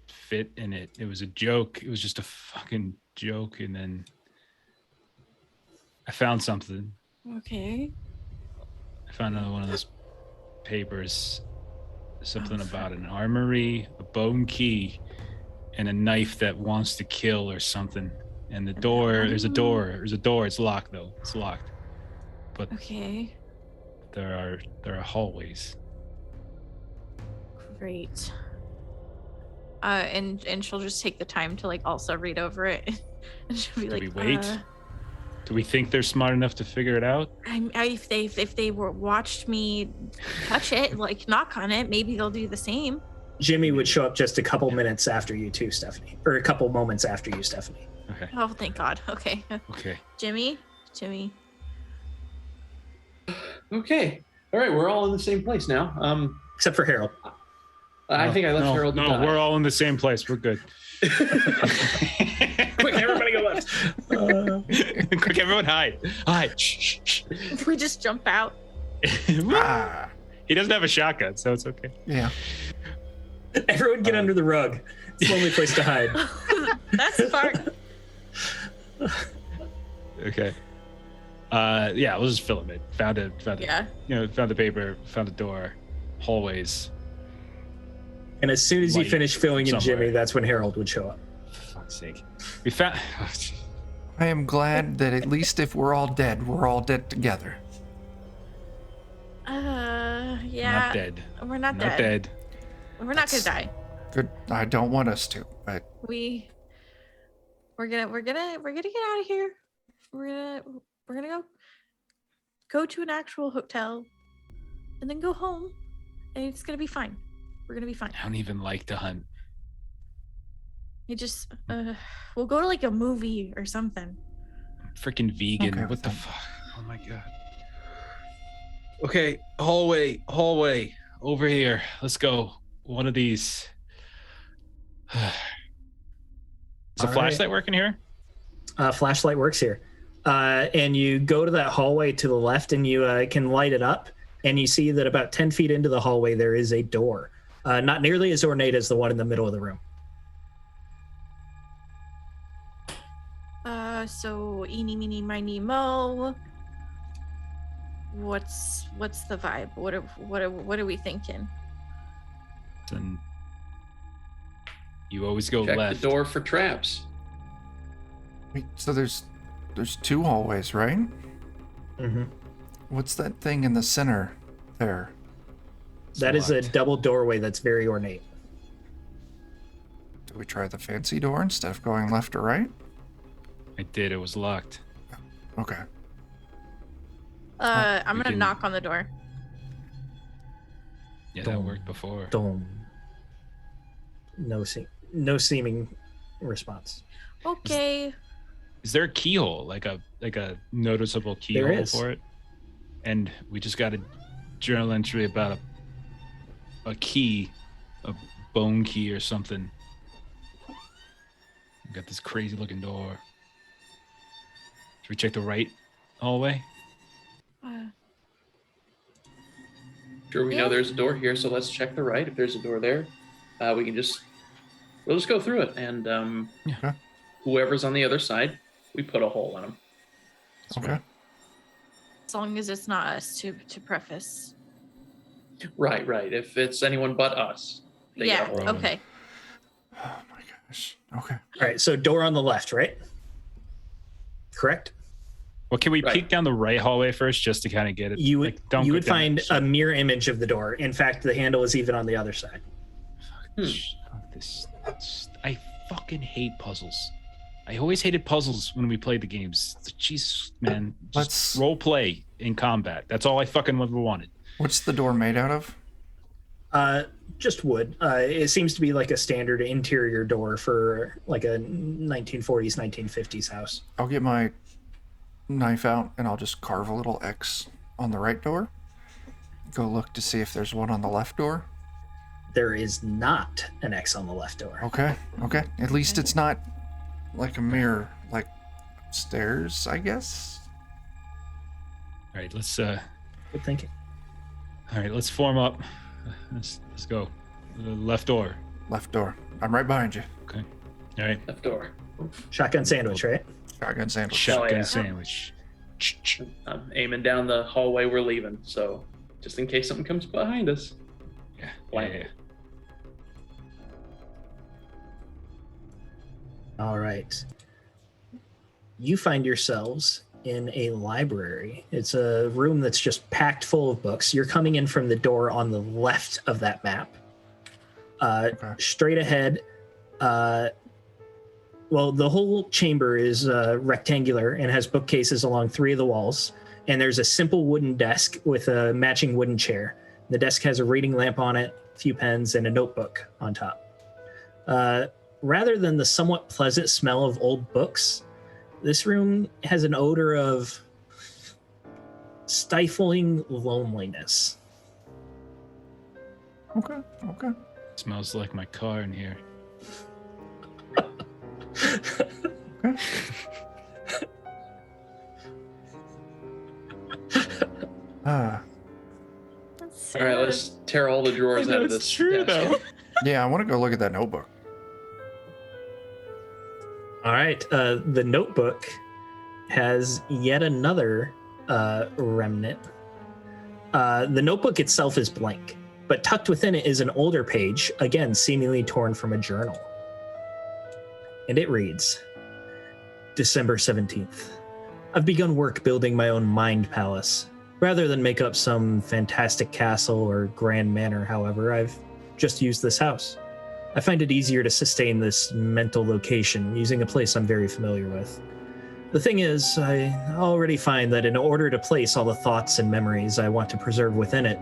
fit in it. It was a joke. It was just a fucking joke, and then I found something. Okay. I found another one of those papers. Something about an armory, a bone key, and a knife that wants to kill or something. And the door, there's a door. It's locked though. It's locked. But okay. There are hallways. Great. And she'll just take the time to like also read over it. And she'll be Do like, we wait? Do we think they're smart enough to figure it out? If they were watched me touch it, like knock on it, maybe they'll do the same. Jimmy would show up just a couple minutes after you too, Stephanie, or a couple moments after you, Stephanie. Okay. Oh, thank God. Okay. Okay. Jimmy. Okay. All right. We're all in the same place now. Except for Harold. I think I left Harold. No, we're all in the same place. We're good. Quick, everybody go left. Quick, everyone hide. Hide. Shh, shh, We just jump out. Ah, He doesn't have a shotgun, so it's okay. yeah. Everyone get under the rug. It's the only place to hide. That's smart. Okay. Yeah, we'll just fill him in. Found it. Yeah. Found the paper. Found the door. Hallways. And as soon as you Light finish filling in somewhere. Jimmy, that's when Harold would show up. For fuck's sake. We found. I am glad that at least if we're all dead together. Yeah. Not dead. We're not Not dead. dead. We're not gonna die. Good. I don't want us to, but We're gonna get out of here. We're gonna go to an actual hotel and then go home, and it's gonna be fine. We're gonna be fine. I don't even like to hunt. You just we'll go to like a movie or something. I'm freaking vegan. Okay, What the fine. fuck? Oh my god. Okay, hallway, over here. Let's go. One of these. Is the All flashlight right. working here? Flashlight works here. And you go to that hallway to the left and you can light it up. And you see that about 10 feet into the hallway, there is a door. Not nearly as ornate as the one in the middle of the room. So eeny meeny miny mo. What's the vibe? What are we thinking? And you always go Check left. the door for traps. wait, so there's 2 hallways, right? Mm-hmm. What's that thing in the center there? That is a locked. double doorway that's very ornate. Do we try the fancy door instead of going left or right? I did. It was locked. Okay. I'm we gonna can- knock on the door. Yeah, that Dum. worked before. Dome. No seeming response. Okay. Is there a keyhole, like a noticeable keyhole is. for it? And we just got a journal entry about a key, a bone key or something. We got this crazy looking door. Should we check the right hallway? Uh, Sure, we know Yeah. there's a door here, so let's check the right. If there's a door there, we'll just go through it, and Okay. whoever's on the other side, we put a hole in them. Okay. as long as it's not us to preface. Right. If it's anyone but us, they Yeah. get a hole. Rolling. Okay. Oh my gosh. Okay. All right, so door on the left, right? Correct? Well, can we Right. peek down the right hallway first just to kind of get it? You would Like, don't you go would down find the- a mirror image of the door. In fact, the handle is even on the other side. Fuck this. I fucking hate puzzles. I always hated puzzles when we played the games. Jesus, man. Just Let's- role play in combat. That's all I fucking ever wanted. What's the door made out of? Just wood. It seems to be like a standard interior door for like a 1940s, 1950s house. I'll get my knife out and I'll just carve a little X on the right door. Go look to see if there's one on the left door. There is not an X on the left door. Okay. At least it's not like a mirror, like upstairs, I guess. All right, let's Good thinking. form up. Let's go. The left door. Left door. I'm right behind you. Okay. All right. Left door. Shotgun sandwich, right? Shotgun sandwich. Shotgun yeah. sandwich. I'm aiming down the hallway we're leaving, so just in case something comes behind us. Yeah. Wow. Yeah. All right. You find yourselves in a library. It's a room that's just packed full of books. You're coming in from the door on the left of that map. Okay. Straight ahead. Well, the whole chamber is rectangular and has bookcases along 3 of the walls. And there's a simple wooden desk with a matching wooden chair. The desk has a reading lamp on it, a few pens, and a notebook on top. Rather than the somewhat pleasant smell of old books, this room has an odor of stifling loneliness. Okay. Smells like my car in here. That's All right, sad. let's tear all the drawers out of That's this. true, desk. though. Yeah, I want to go look at that notebook. All right. The notebook has yet another remnant. The notebook itself is blank, but tucked within it is an older page, again, seemingly torn from a journal. And it reads, December 17th. I've begun work building my own mind palace. Rather than make up some fantastic castle or grand manor, however, I've just used this house. I find it easier to sustain this mental location using a place I'm very familiar with. The thing is, I already find that in order to place all the thoughts and memories I want to preserve within it,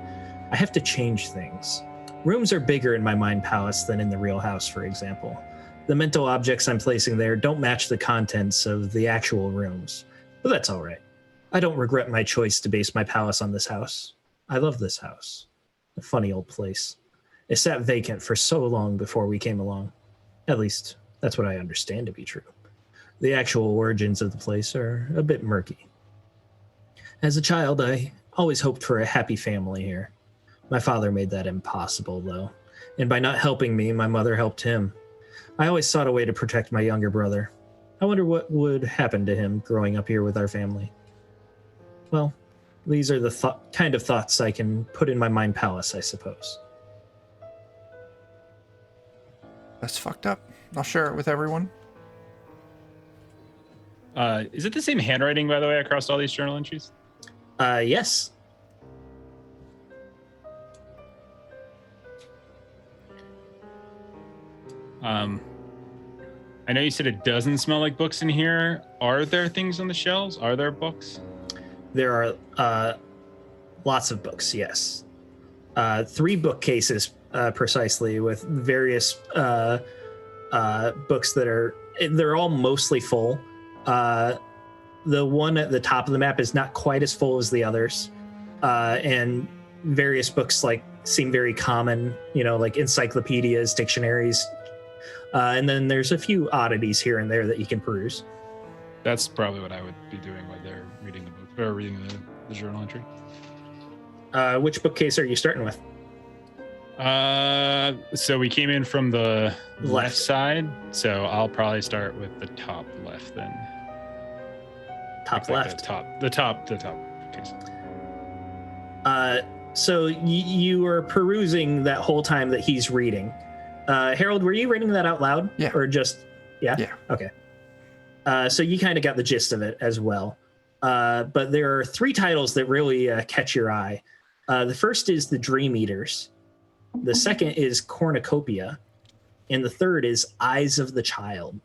I have to change things. Rooms are bigger in my mind palace than in the real house, for example. The mental objects I'm placing there don't match the contents of the actual rooms, but that's all right. I don't regret my choice to base my palace on this house. I love this house. A funny old place. It sat vacant for so long before we came along. At least, that's what I understand to be true. The actual origins of the place are a bit murky. As a child, I always hoped for a happy family here. My father made that impossible, though, and by not helping me, my mother helped him. I always sought a way to protect my younger brother. I wonder what would happen to him growing up here with our family. Well, these are the kind of thoughts I can put in my mind palace, I suppose. That's fucked up. I'll share it with everyone. Is it the same handwriting, by the way, across all these journal entries? Yes. I know you said it doesn't smell like books in here. Are there things on the shelves? Are there books? There are lots of books, yes. 3 bookcases, precisely, with various books they're all mostly full. The one at the top of the map is not quite as full as the others. And various books seem very common, like encyclopedias, dictionaries. And then there's a few oddities here and there that you can peruse. That's probably what I would be doing while they're reading the book or reading the journal entry. Which bookcase are you starting with? So we came in from the left Left. side, so I'll probably start with the top left then. Top Like left. The top case. So you were perusing that whole time that he's reading. Harold, were you reading that out loud? Yeah. Or just, yeah? Yeah. Okay. So you kind of got the gist of it as well. But there are 3 titles that really catch your eye. The first is The Dream Eaters. The second is Cornucopia. And the third is Eyes of the Child.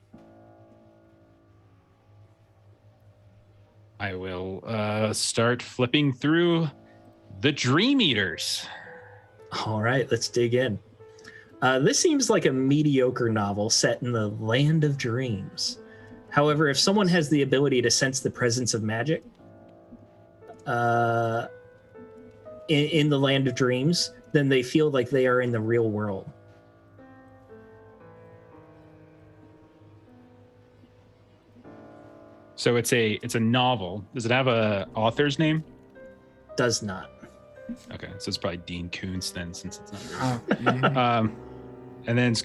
I will start flipping through The Dream Eaters. All right, let's dig in. This seems like a mediocre novel set in the land of dreams. However, if someone has the ability to sense the presence of magic in the land of dreams, then they feel like they are in the real world. So it's a novel. Does it have a author's name? Does not. Okay, so it's probably Dean Koontz then, since it's not. Oh, mhm. And then it's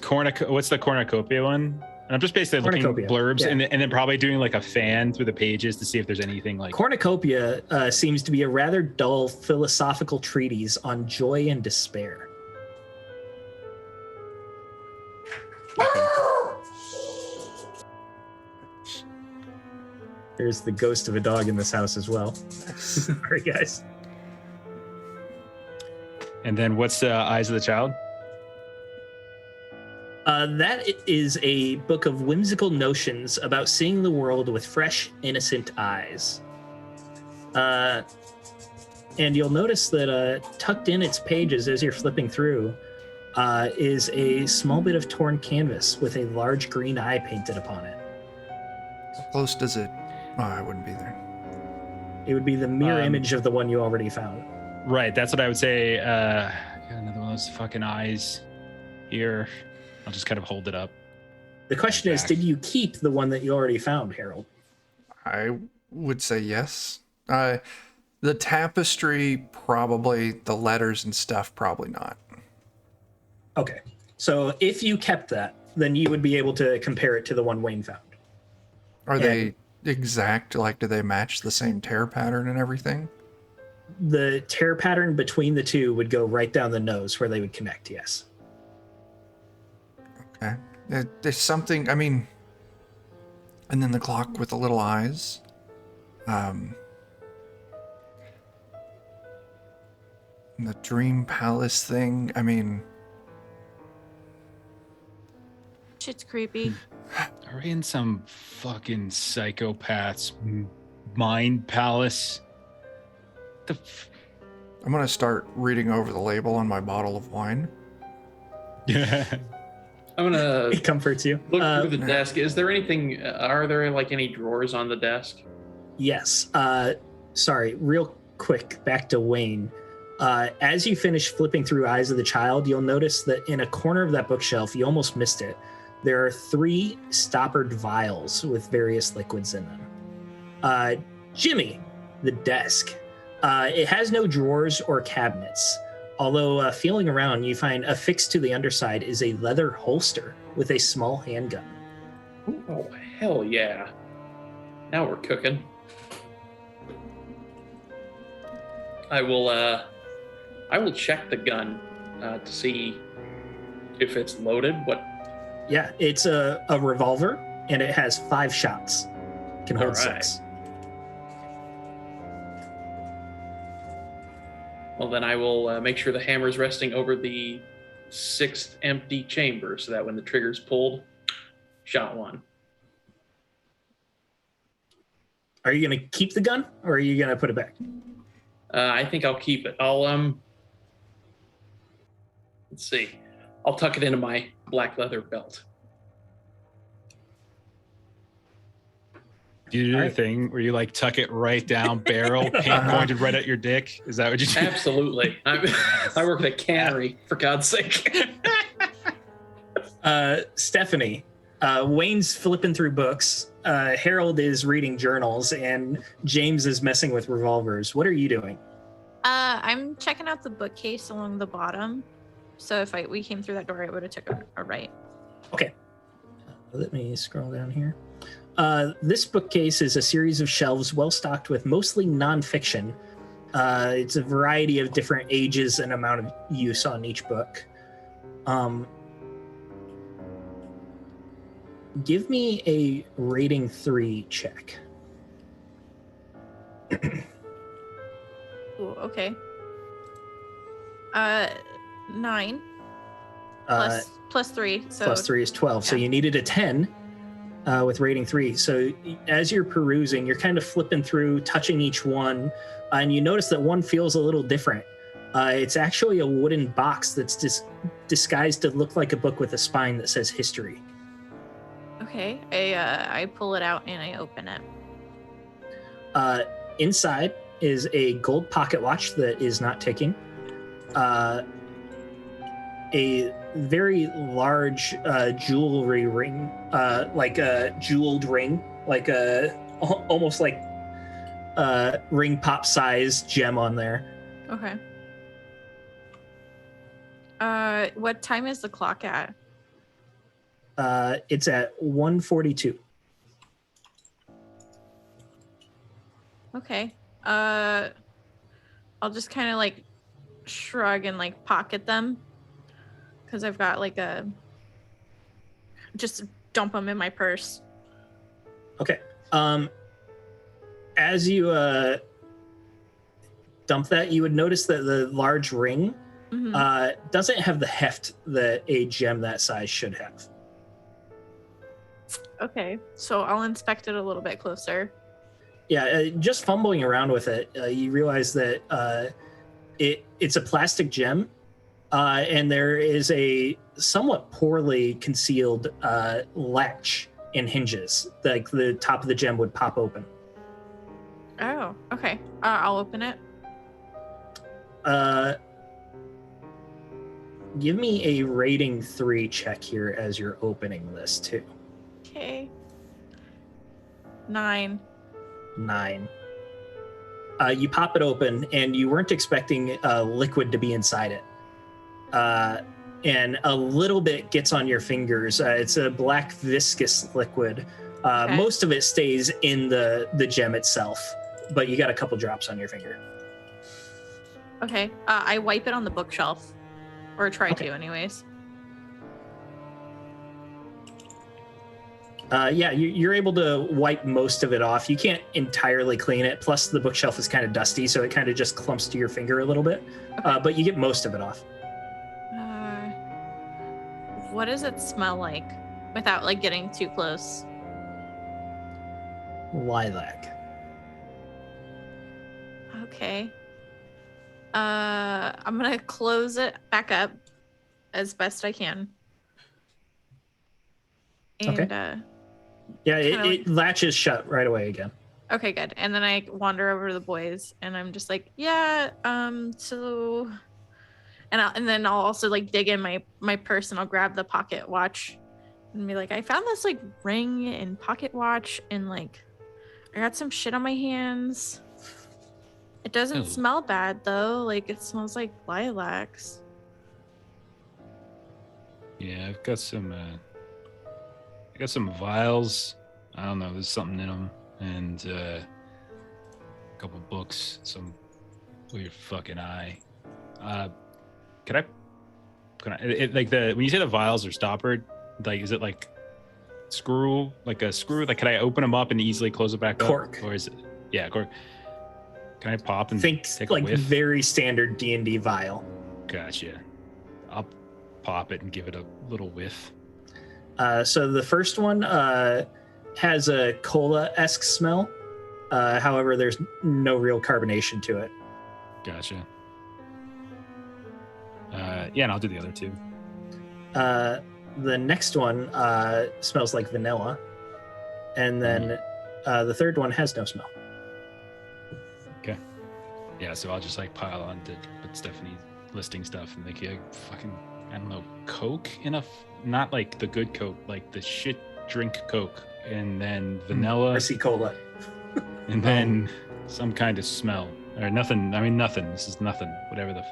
what's the cornucopia one? And I'm just basically looking Cornucopia, blurbs yeah. and then probably doing like a fan through the pages to see if there's anything like. Cornucopia seems to be a rather dull philosophical treatise on joy and despair. There's the ghost of a dog in this house as well. Sorry, guys. And then what's Eyes of the Child? That is a book of whimsical notions about seeing the world with fresh, innocent eyes. And you'll notice that tucked in its pages as you're flipping through is a small bit of torn canvas with a large green eye painted upon it. How close does it? Oh, I wouldn't be there. It would be the mirror image of the one you already found. Right, that's what I would say. Got another one of those fucking eyes here. I'll just kind of hold it up. The question is, did you keep the one that you already found, Harold? I would say yes. The tapestry, probably. The letters and stuff, probably not. Okay. So if you kept that, then you would be able to compare it to the one Wayne found. Are they exact? Like, do they match the same tear pattern and everything? The tear pattern between the two would go right down the nose where they would connect, yes. Okay. There's something, I mean, and then the clock with the little eyes. And the dream palace thing, I mean, Shit's creepy. Are we in some fucking psychopath's mind palace? I'm going to start reading over the label on my bottle of wine. Yeah. I'm gonna It comforts you. look through the desk. Is there anything? Are there like any drawers on the desk? Yes. Sorry, real quick, back to Wayne. As you finish flipping through Eyes of the Child, you'll notice that in a corner of that bookshelf, you almost missed it, there are 3 stoppered vials with various liquids in them. Jimmy, the desk. It has no drawers or cabinets, although feeling around, you find affixed to the underside is a leather holster with a small handgun. Oh, hell yeah. Now we're cooking. I will check the gun to see if it's loaded. Yeah, it's a revolver, and it has 5 shots. Can hold All right. 6. Well, then I will make sure the hammer's resting over the 6th empty chamber so that when the trigger's pulled, shot 1. Are you going to keep the gun, or are you going to put it back? I think I'll keep it. Let's see. I'll tuck it into my black leather belt. Do you do All the right. thing where you like tuck it right down, barrel, pin pointed right at your dick? Is that what you do? Absolutely. I work at a cannery, for God's sake. Stephanie, Wayne's flipping through books. Harold is reading journals, and James is messing with revolvers. What are you doing? I'm checking out the bookcase along the bottom. So if we came through that door, I would have took a right. Okay. Let me scroll down here. This bookcase is a series of shelves well stocked with mostly nonfiction. It's a variety of different ages and amount of use on each book. Give me a rating 3 check. Ooh, okay. 9 plus 3. So Plus 3 is 12. So yeah. you needed a 10 with rating 3. So as you're perusing, you're kind of flipping through, touching each one, and you notice that one feels a little different. It's actually a wooden box that's disguised to look like a book with a spine that says history. Okay. I pull it out and I open it. Inside is a gold pocket watch that is not ticking. A very large jewelry ring, like a jeweled ring, like almost like ring pop size gem on there. Okay. What time is the clock at? It's at 1:42. Okay. I'll just kind of like shrug and like pocket them because I've got like just dump them in my purse. Okay. As you dump that, you would notice that the large ring doesn't have the heft that a gem that size should have. Okay, so I'll inspect it a little bit closer. Yeah, just fumbling around with it, you realize that it's a plastic gem, and there is a somewhat poorly concealed latch and hinges. Like the top of the gem would pop open. Oh, okay. I'll open it. Give me a rating 3 check here as you're opening this too. Okay. 9. 9. You pop it open, and you weren't expecting liquid to be inside it. And a little bit gets on your fingers. It's a black viscous liquid. Okay. Most of it stays in the gem itself, but you got a couple drops on your finger. Okay. I wipe it on the bookshelf, or try Okay. to, anyways. Yeah, you're able to wipe most of it off. You can't entirely clean it. Plus, the bookshelf is kind of dusty, so it kind of just clumps to your finger a little bit. Okay. But you get most of it off. What does it smell like without like getting too close? Lilac. Okay. I'm gonna close it back up as best I can. And Okay. Yeah, it latches shut right away again. okay, good. And then I wander over to the boys, and I'm just like, yeah, so, and then I'll also like dig in my purse, and I'll grab the pocket watch, and be like, I found this like ring and pocket watch, and like, I got some shit on my hands. It doesn't Ew. smell bad though. Like it smells like lilacs. Yeah, I've got some. I got some vials. I don't know. There's something in them, and a couple books. Some weird fucking eye. Can I? Like when you say the vials are stoppered? Like, is it like screw? Like a screw? Like, can I open them up and easily close it back Cork. up? Or is it? Yeah, cork. Can I pop and Think take like a whiff? very standard D&D vial. Gotcha. I'll pop it and give it a little whiff. So the first one has a cola-esque smell. However, there's no real carbonation to it. Gotcha. Yeah, and I'll do the other two. The next one smells like vanilla. And then the third one has no smell. Okay. Yeah, so I'll just like pile on to with Stephanie's listing stuff and make a fucking, I don't know, Coke enough. Not like the good Coke, like the shit drink Coke. And then vanilla. RC Cola. And then some kind of smell. Or nothing. I mean, nothing. This is nothing. Whatever the.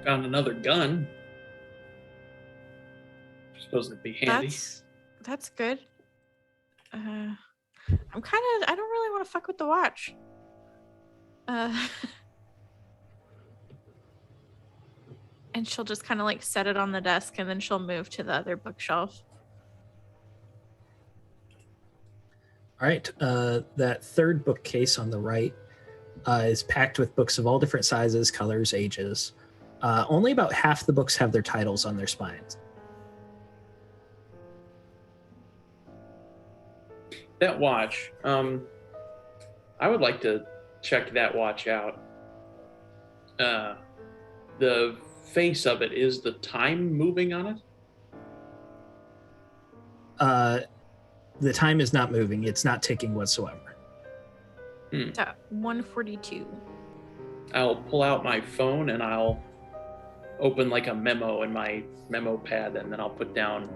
Found another gun. Supposed to be handy. That's good. I don't really want to fuck with the watch. And she'll just kind of like set it on the desk, and then she'll move to the other bookshelf. All right. That third bookcase on the right is packed with books of all different sizes, colors, ages. Only about half the books have their titles on their spines. That watch. I would like to check that watch out. The face of it, is the time moving on it? The time is not moving. It's not ticking whatsoever. It's at 1:42. I'll pull out my phone and I'll open like a memo in my memo pad, and then I'll put down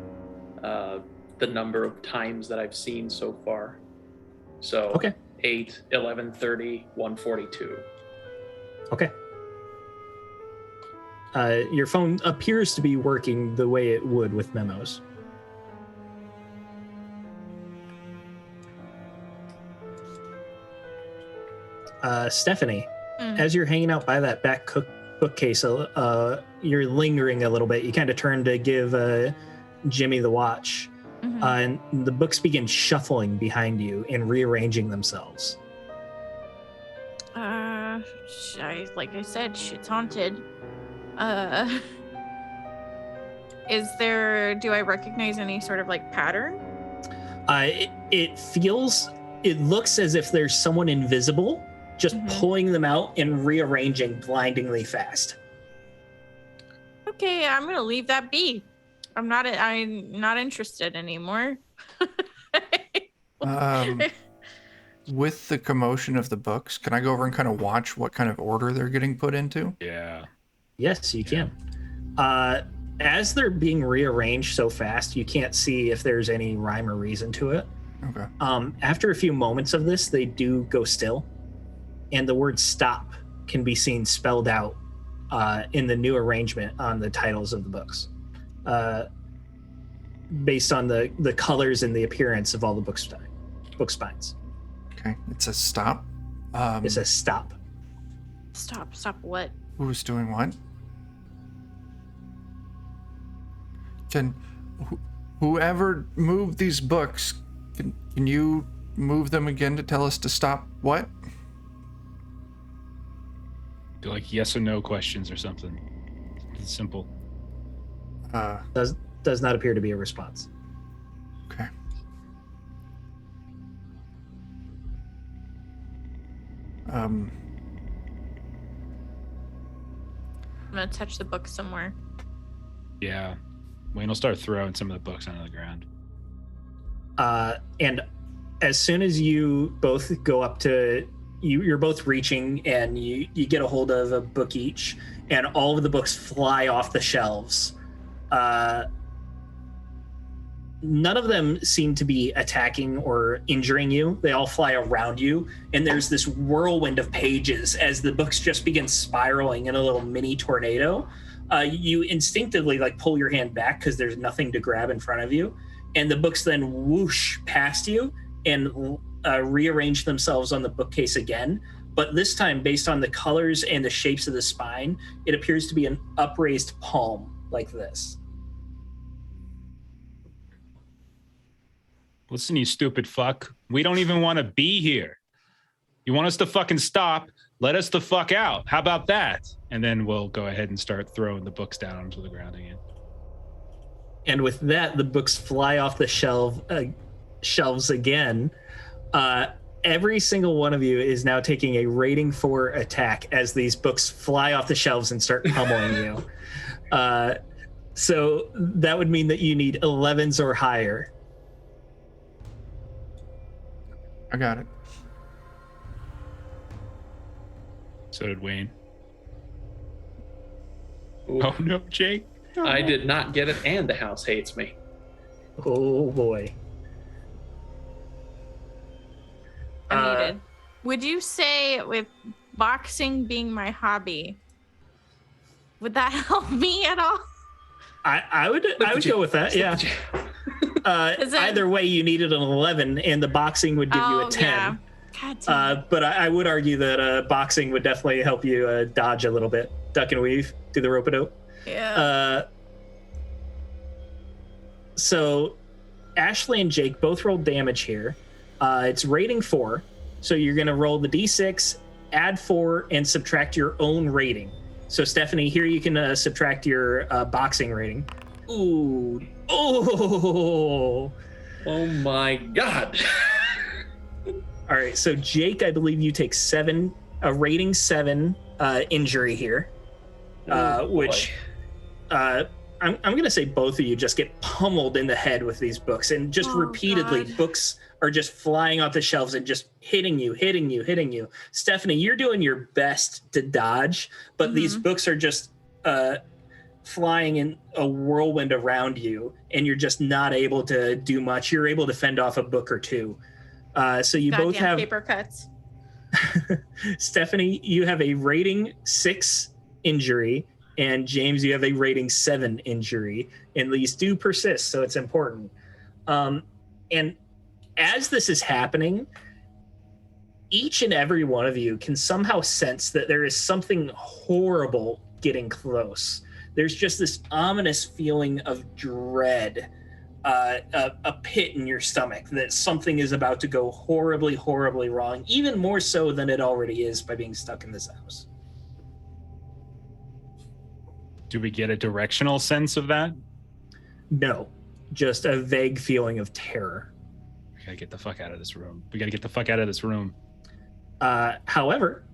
the number of times that I've seen so far. So Okay. 8, 11:30, 1:42. Okay. Your phone appears to be working the way it would with memos. Stephanie, as you're hanging out by that back bookcase, you're lingering a little bit. You kind of turn to give Jimmy the watch, and the books begin shuffling behind you and rearranging themselves. Like I said, shit's haunted. Do I recognize any sort of like pattern? It looks as if there's someone invisible just pulling them out and rearranging blindingly fast. Okay, I'm gonna leave that be. I'm not interested anymore. With the commotion of the books, can I go over and kind of watch what kind of order they're getting put into? Yeah. Yes, you can. as they're being rearranged so fast, you can't see if there's any rhyme or reason to it. Okay. After a few moments of this, they do go still, and the word stop can be seen spelled out in the new arrangement on the titles of the books, based on the colors and the appearance of all the book spines. Okay. It says stop. It says stop. Stop what? Who's doing what? Can whoever moved these books, can you move them again to tell us to stop what? Do like yes or no questions or something. It's simple. Does not appear to be a response. Okay. I'm gonna touch the book somewhere. Yeah. Wayne will start throwing some of the books onto the ground. And as soon as you both go up to you're both reaching and you get a hold of a book each, and all of the books fly off the shelves. None of them seem to be attacking or injuring you. They all fly around you, and there's this whirlwind of pages as the books just begin spiraling in a little mini tornado. You instinctively like pull your hand back because there's nothing to grab in front of you, and the books then whoosh past you and rearrange themselves on the bookcase again. But this time, based on the colors and the shapes of the spine, it appears to be an upraised palm like this. Listen, you stupid fuck. We don't even want to be here. You want us to fucking stop? Let us the fuck out. How about that? And then we'll go ahead and start throwing the books down onto the ground again. And with that, the books fly off the shelves again. Every single one of you is now taking a rating 4 attack as these books fly off the shelves and start pummeling you. So that would mean that you need 11s or higher. I got it. So did Wayne. Ooh, Oh no, Jake. I did not get it, and the house hates me. Oh boy. I needed. Would you say with boxing being my hobby, would that help me at all? I would go with that. Yeah. Either way, you needed an 11, and the boxing would give you a 10. Yeah. God damn it. But I would argue that boxing would definitely help you dodge a little bit, duck and weave, do the rope-a-dope. Yeah. So Ashley and Jake both rolled damage here. It's rating 4, so you're going to roll the d6, add 4, and subtract your own rating. So Stephanie, here you can subtract your boxing rating. Ooh. Oh. Oh my god. All right, so Jake, I believe you take a rating 7 injury here, which I'm going to say both of you just get pummeled in the head with these books, and just repeatedly God. books are just flying off the shelves and just hitting you. Stephanie, you're doing your best to dodge, but these books are just flying in a whirlwind around you, and you're just not able to do much. You're able to fend off a book or two. So you both Goddamn have paper cuts. Stephanie, you have a rating 6 injury, and James, you have a rating 7 injury, and these do persist, so it's important. And as this is happening, each and every one of you can somehow sense that there is something horrible getting close. There's just this ominous feeling of dread, a pit in your stomach that something is about to go horribly, horribly wrong, even more so than it already is by being stuck in this house. Do we get a directional sense of that? No, just a vague feeling of terror. We gotta get the fuck out of this room. However,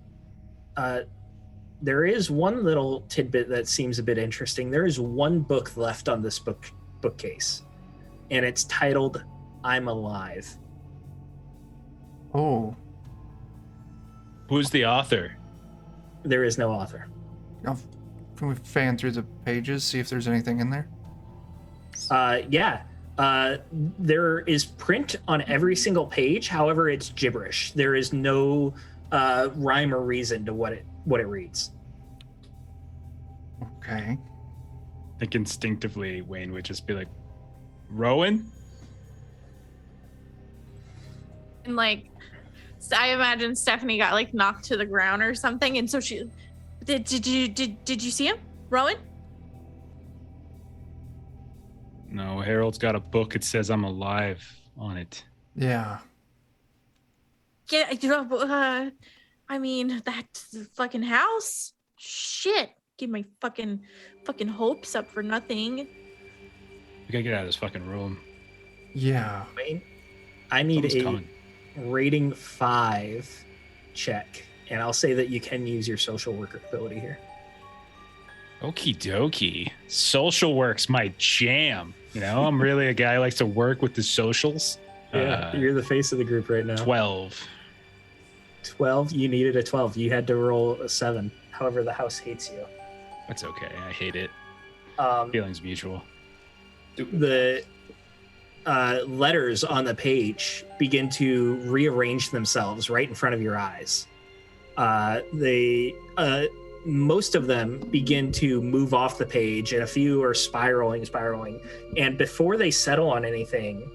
there is one little tidbit that seems a bit interesting. There is one book left on this bookcase, and it's titled "I'm Alive." Oh. Who's the author? There is no author. Of Can we fan through the pages, see if there's anything in there? Yeah. There is print on every single page. However, it's gibberish. There is no rhyme or reason to what it reads. Okay. I think instinctively Wayne would just be like, Rowan? And like, I imagine Stephanie got like knocked to the ground or something, and so she did you see him, Rowan? No, Harold's got a book. It says I'm alive on it. Yeah. Yeah, I mean, that's the fucking house. Shit. Get my fucking hopes up for nothing. We gotta get out of this fucking room. Yeah. Wayne, I need Someone's a coming. rating 5 check, and I'll say that you can use your social worker ability here. Okie dokie. Social work's my jam. You know, I'm really a guy who likes to work with the socials. Yeah, you're the face of the group right now. 12. 12. You needed a 12. You had to roll a 7. However, the house hates you. That's okay. I hate it. Um, Feelings mutual. the letters on the page begin to rearrange themselves right in front of your eyes. Most of them begin to move off the page, and a few are spiraling. And before they settle on anything,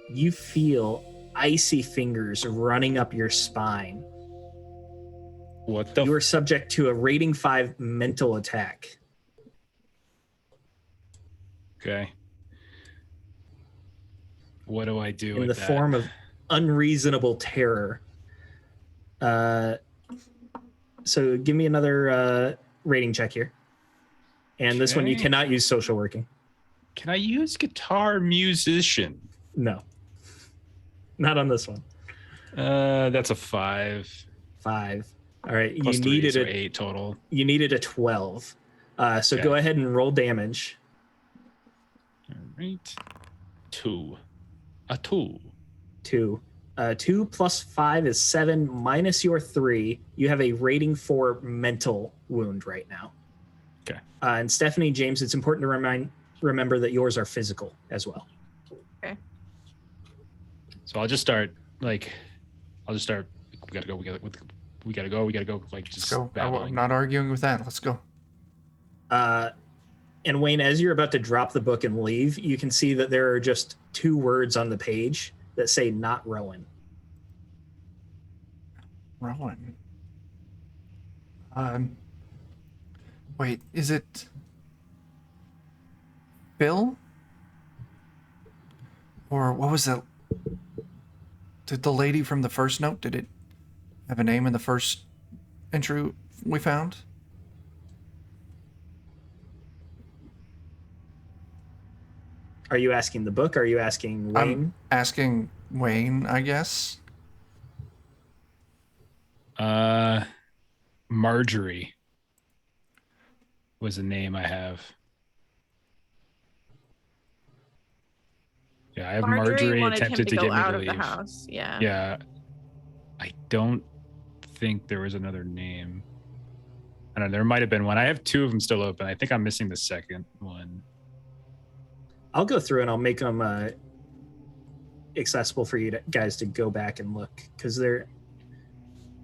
you feel icy fingers running up your spine. What the? You are subject to a rating 5 mental attack. Okay. What do I do In the with that? form of unreasonable terror. So give me another rating check here. And this one you Okay. cannot use social working. Can I use guitar musician? No. Not on this one. That's a 5. 5. All right. Plus you 3, needed so a 8 total. you needed a 12. So Okay. go ahead and roll damage. All right. 2. A 2. 2. 2 plus 5 is 7 minus your 3. You have a rating 4 mental wound right now. Okay. And Stephanie, James, it's important to remember that yours are physical as well. So I'll just start. We gotta go. We gotta go. Like just Let's go. I'm babbling. not arguing with that. Let's go. And Wayne, as you're about to drop the book and leave, you can see that there are just 2 words on the page that say "not Rowan." Rowan. Wait, is it Bill? Or what was that? Did the lady from the first note, did it have a name in the first entry we found? Are you asking the book? Or are you asking Wayne? I'm asking Wayne, I guess. Marjorie was a name I have. Yeah, I have Marjorie wanted attempted him to get go me out to of leave. the house. Yeah. Yeah. I don't think there was another name. I don't know. There might have been one. I have 2 of them still open. I think I'm missing the second one. I'll go through and I'll make them accessible for you guys to go back and look, because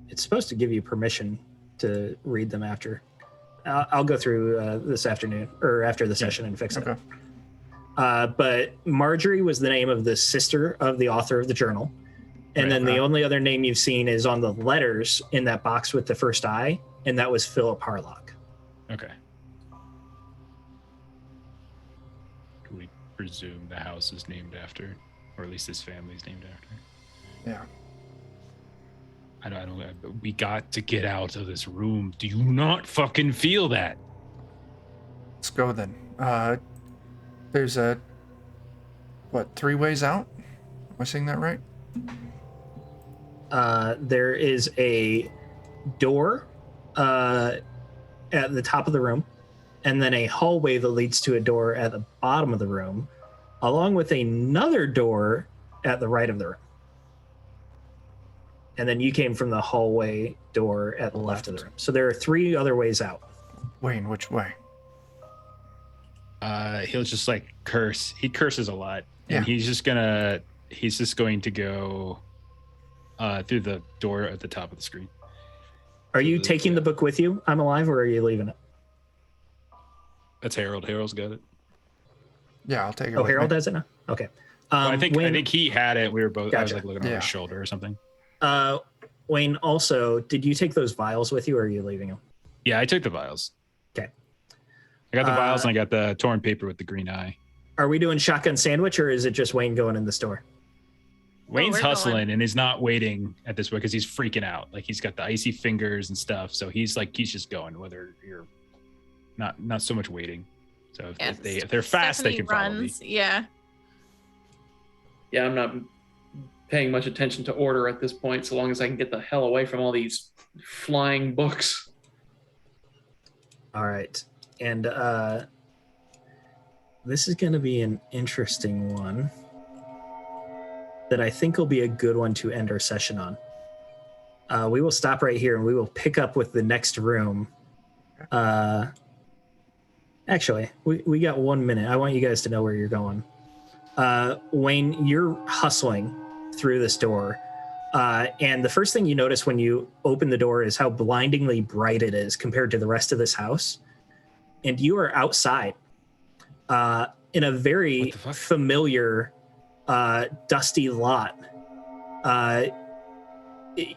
it's supposed to give you permission to read them after. I'll go through this afternoon or after the session and fix it. Okay. But Marjorie was the name of the sister of the author of the journal. And Right, then the okay. only other name you've seen is on the letters in that box with the first I, and that was Philip Harlock. Okay. Do we presume the house is named after, or at least his family's named after? Yeah. I don't. We got to get out of this room. Do you not fucking feel that? Let's go then. There's 3 ways out? Am I saying that right? There is a door at the top of the room, and then a hallway that leads to a door at the bottom of the room, along with another door at the right of the room. And then you came from the hallway door at the left of the room. So there are 3 other ways out. Wayne, which way? He'll just like curse. He curses a lot, and Yeah. he's just going to go through the door at the top of the screen. Are you taking the book with you, I'm Alive, or are you leaving it? That's Harold. Harold's got it. Yeah, I'll take it. Oh, with Harold me. has it now? Okay. Well, I Wayne, think he had it. We were both. I was Gotcha. like looking over Yeah. his shoulder or something. Wayne, also, did you take those vials with you, or are you leaving them? Yeah, I took the vials. Okay. I got the vials and I got the torn paper with the green eye. Are we doing shotgun sandwich, or is it just Wayne going in the store? Wayne's we're hustling going. and is not waiting at this point because he's freaking out. Like he's got the icy fingers and stuff. So he's just going, whether you're not so much waiting. So if they're fast, Stephanie they can follow me. runs. Yeah. Yeah, I'm not paying much attention to order at this point, so long as I can get the hell away from all these flying books. All right. And this is going to be an interesting one that I think will be a good one to end our session on. We will stop right here and we will pick up with the next room. Actually, we got 1 minute. I want you guys to know where you're going. Wayne, you're hustling through this door. And the first thing you notice when you open the door is how blindingly bright it is compared to the rest of this house. And you are outside in a very familiar, dusty lot.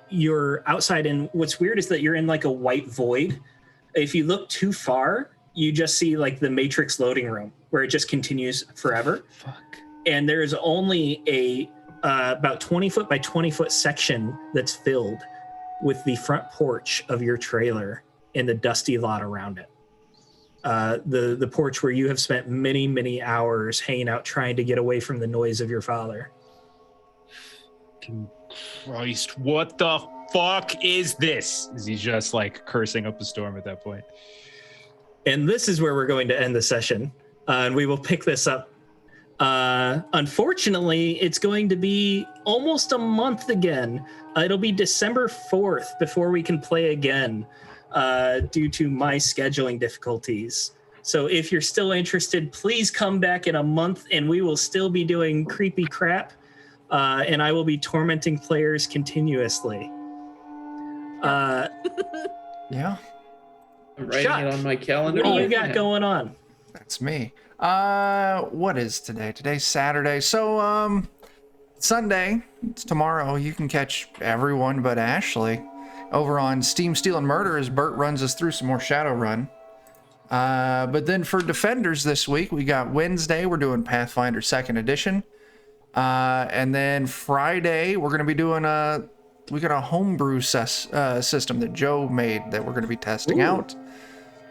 You're outside, and what's weird is that you're in like a white void. If you look too far, you just see like the Matrix loading room where it just continues forever. Fuck. And there's only a about 20 foot by 20 foot section that's filled with the front porch of your trailer and the dusty lot around it. The porch where you have spent many, many hours hanging out trying to get away from the noise of your father. Christ, what the fuck is this? Is he just like cursing up a storm at that point? And this is where we're going to end the session. And we will pick this up. Unfortunately, it's going to be almost a month again. It'll be December 4th before we can play again due to my scheduling difficulties. So if you're still interested, please come back in a month and we will still be doing creepy crap. And I will be tormenting players continuously. Yeah, I'm writing Chuck, it on my calendar. what do you right got now. going on? that's me. What is today? Today's Saturday. So, Sunday, it's tomorrow. You can catch everyone but Ashley over on Steam Steel and Murder as Bert runs us through some more Shadowrun. But then for Defenders this week, we got Wednesday, we're doing Pathfinder 2nd Edition. And then Friday, we're going to be doing we got a homebrew system that Joe made that we're going to be testing out.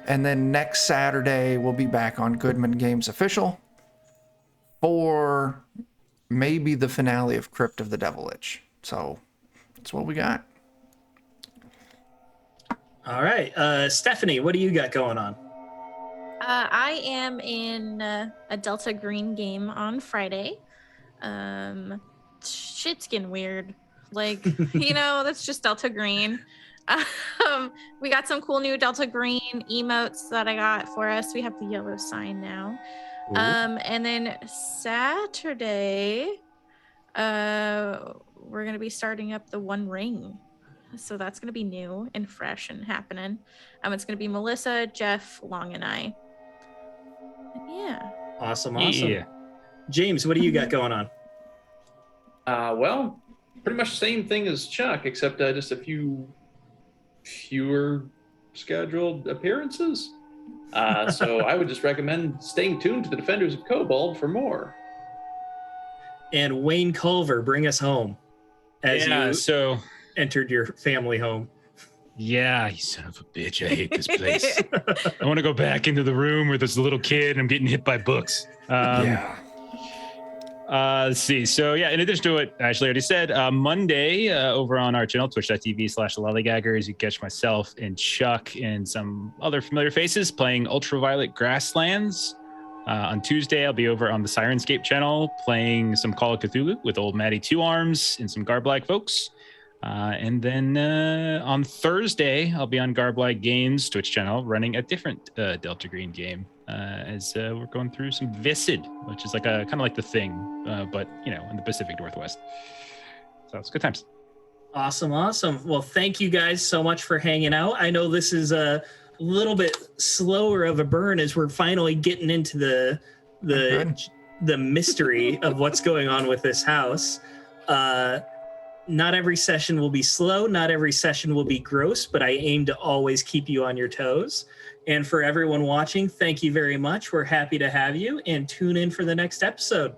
And then next Saturday, we'll be back on Goodman Games Official for maybe the finale of Crypt of the Devil Lich. So that's what we got. All right. Stephanie, what do you got going on? I am in a Delta Green game on Friday. Shit's getting weird. Like, that's just Delta Green. We got some cool new Delta Green emotes that I got for us. We have the yellow sign now. And then Saturday, we're going to be starting up the One Ring. So that's going to be new and fresh and happening. It's going to be Melissa, Jeff, Long, and I. Yeah. Awesome. Yeah. James, what do you got going on? Well, pretty much the same thing as Chuck, except just a fewer scheduled appearances. So I would just recommend staying tuned to the Defenders of Kobold for more. And Wayne Culver, bring us home as you entered your family home. Yeah, you son of a bitch. I hate this place. I want to go back into the room where there's a little kid and I'm getting hit by books. Let's see. So yeah, in addition to what Ashley already said, Monday over on our channel, twitch.tv/lollygaggers, you catch myself and Chuck and some other familiar faces playing Ultraviolet Grasslands. On Tuesday, I'll be over on the Sirenscape channel playing some Call of Cthulhu with old Matty Two Arms and some Garblag folks. And then on Thursday, I'll be on Garblight Games Twitch channel running a different Delta Green game as we're going through some Viscid, which is like a kind of like The Thing, but in the Pacific Northwest. So it's good times. Awesome. Well, thank you guys so much for hanging out. I know this is a little bit slower of a burn as we're finally getting into the mystery of what's going on with this house. Not every session will be slow. Not every session will be gross, but I aim to always keep you on your toes. And for everyone watching, thank you very much. We're happy to have you, and tune in for the next episode.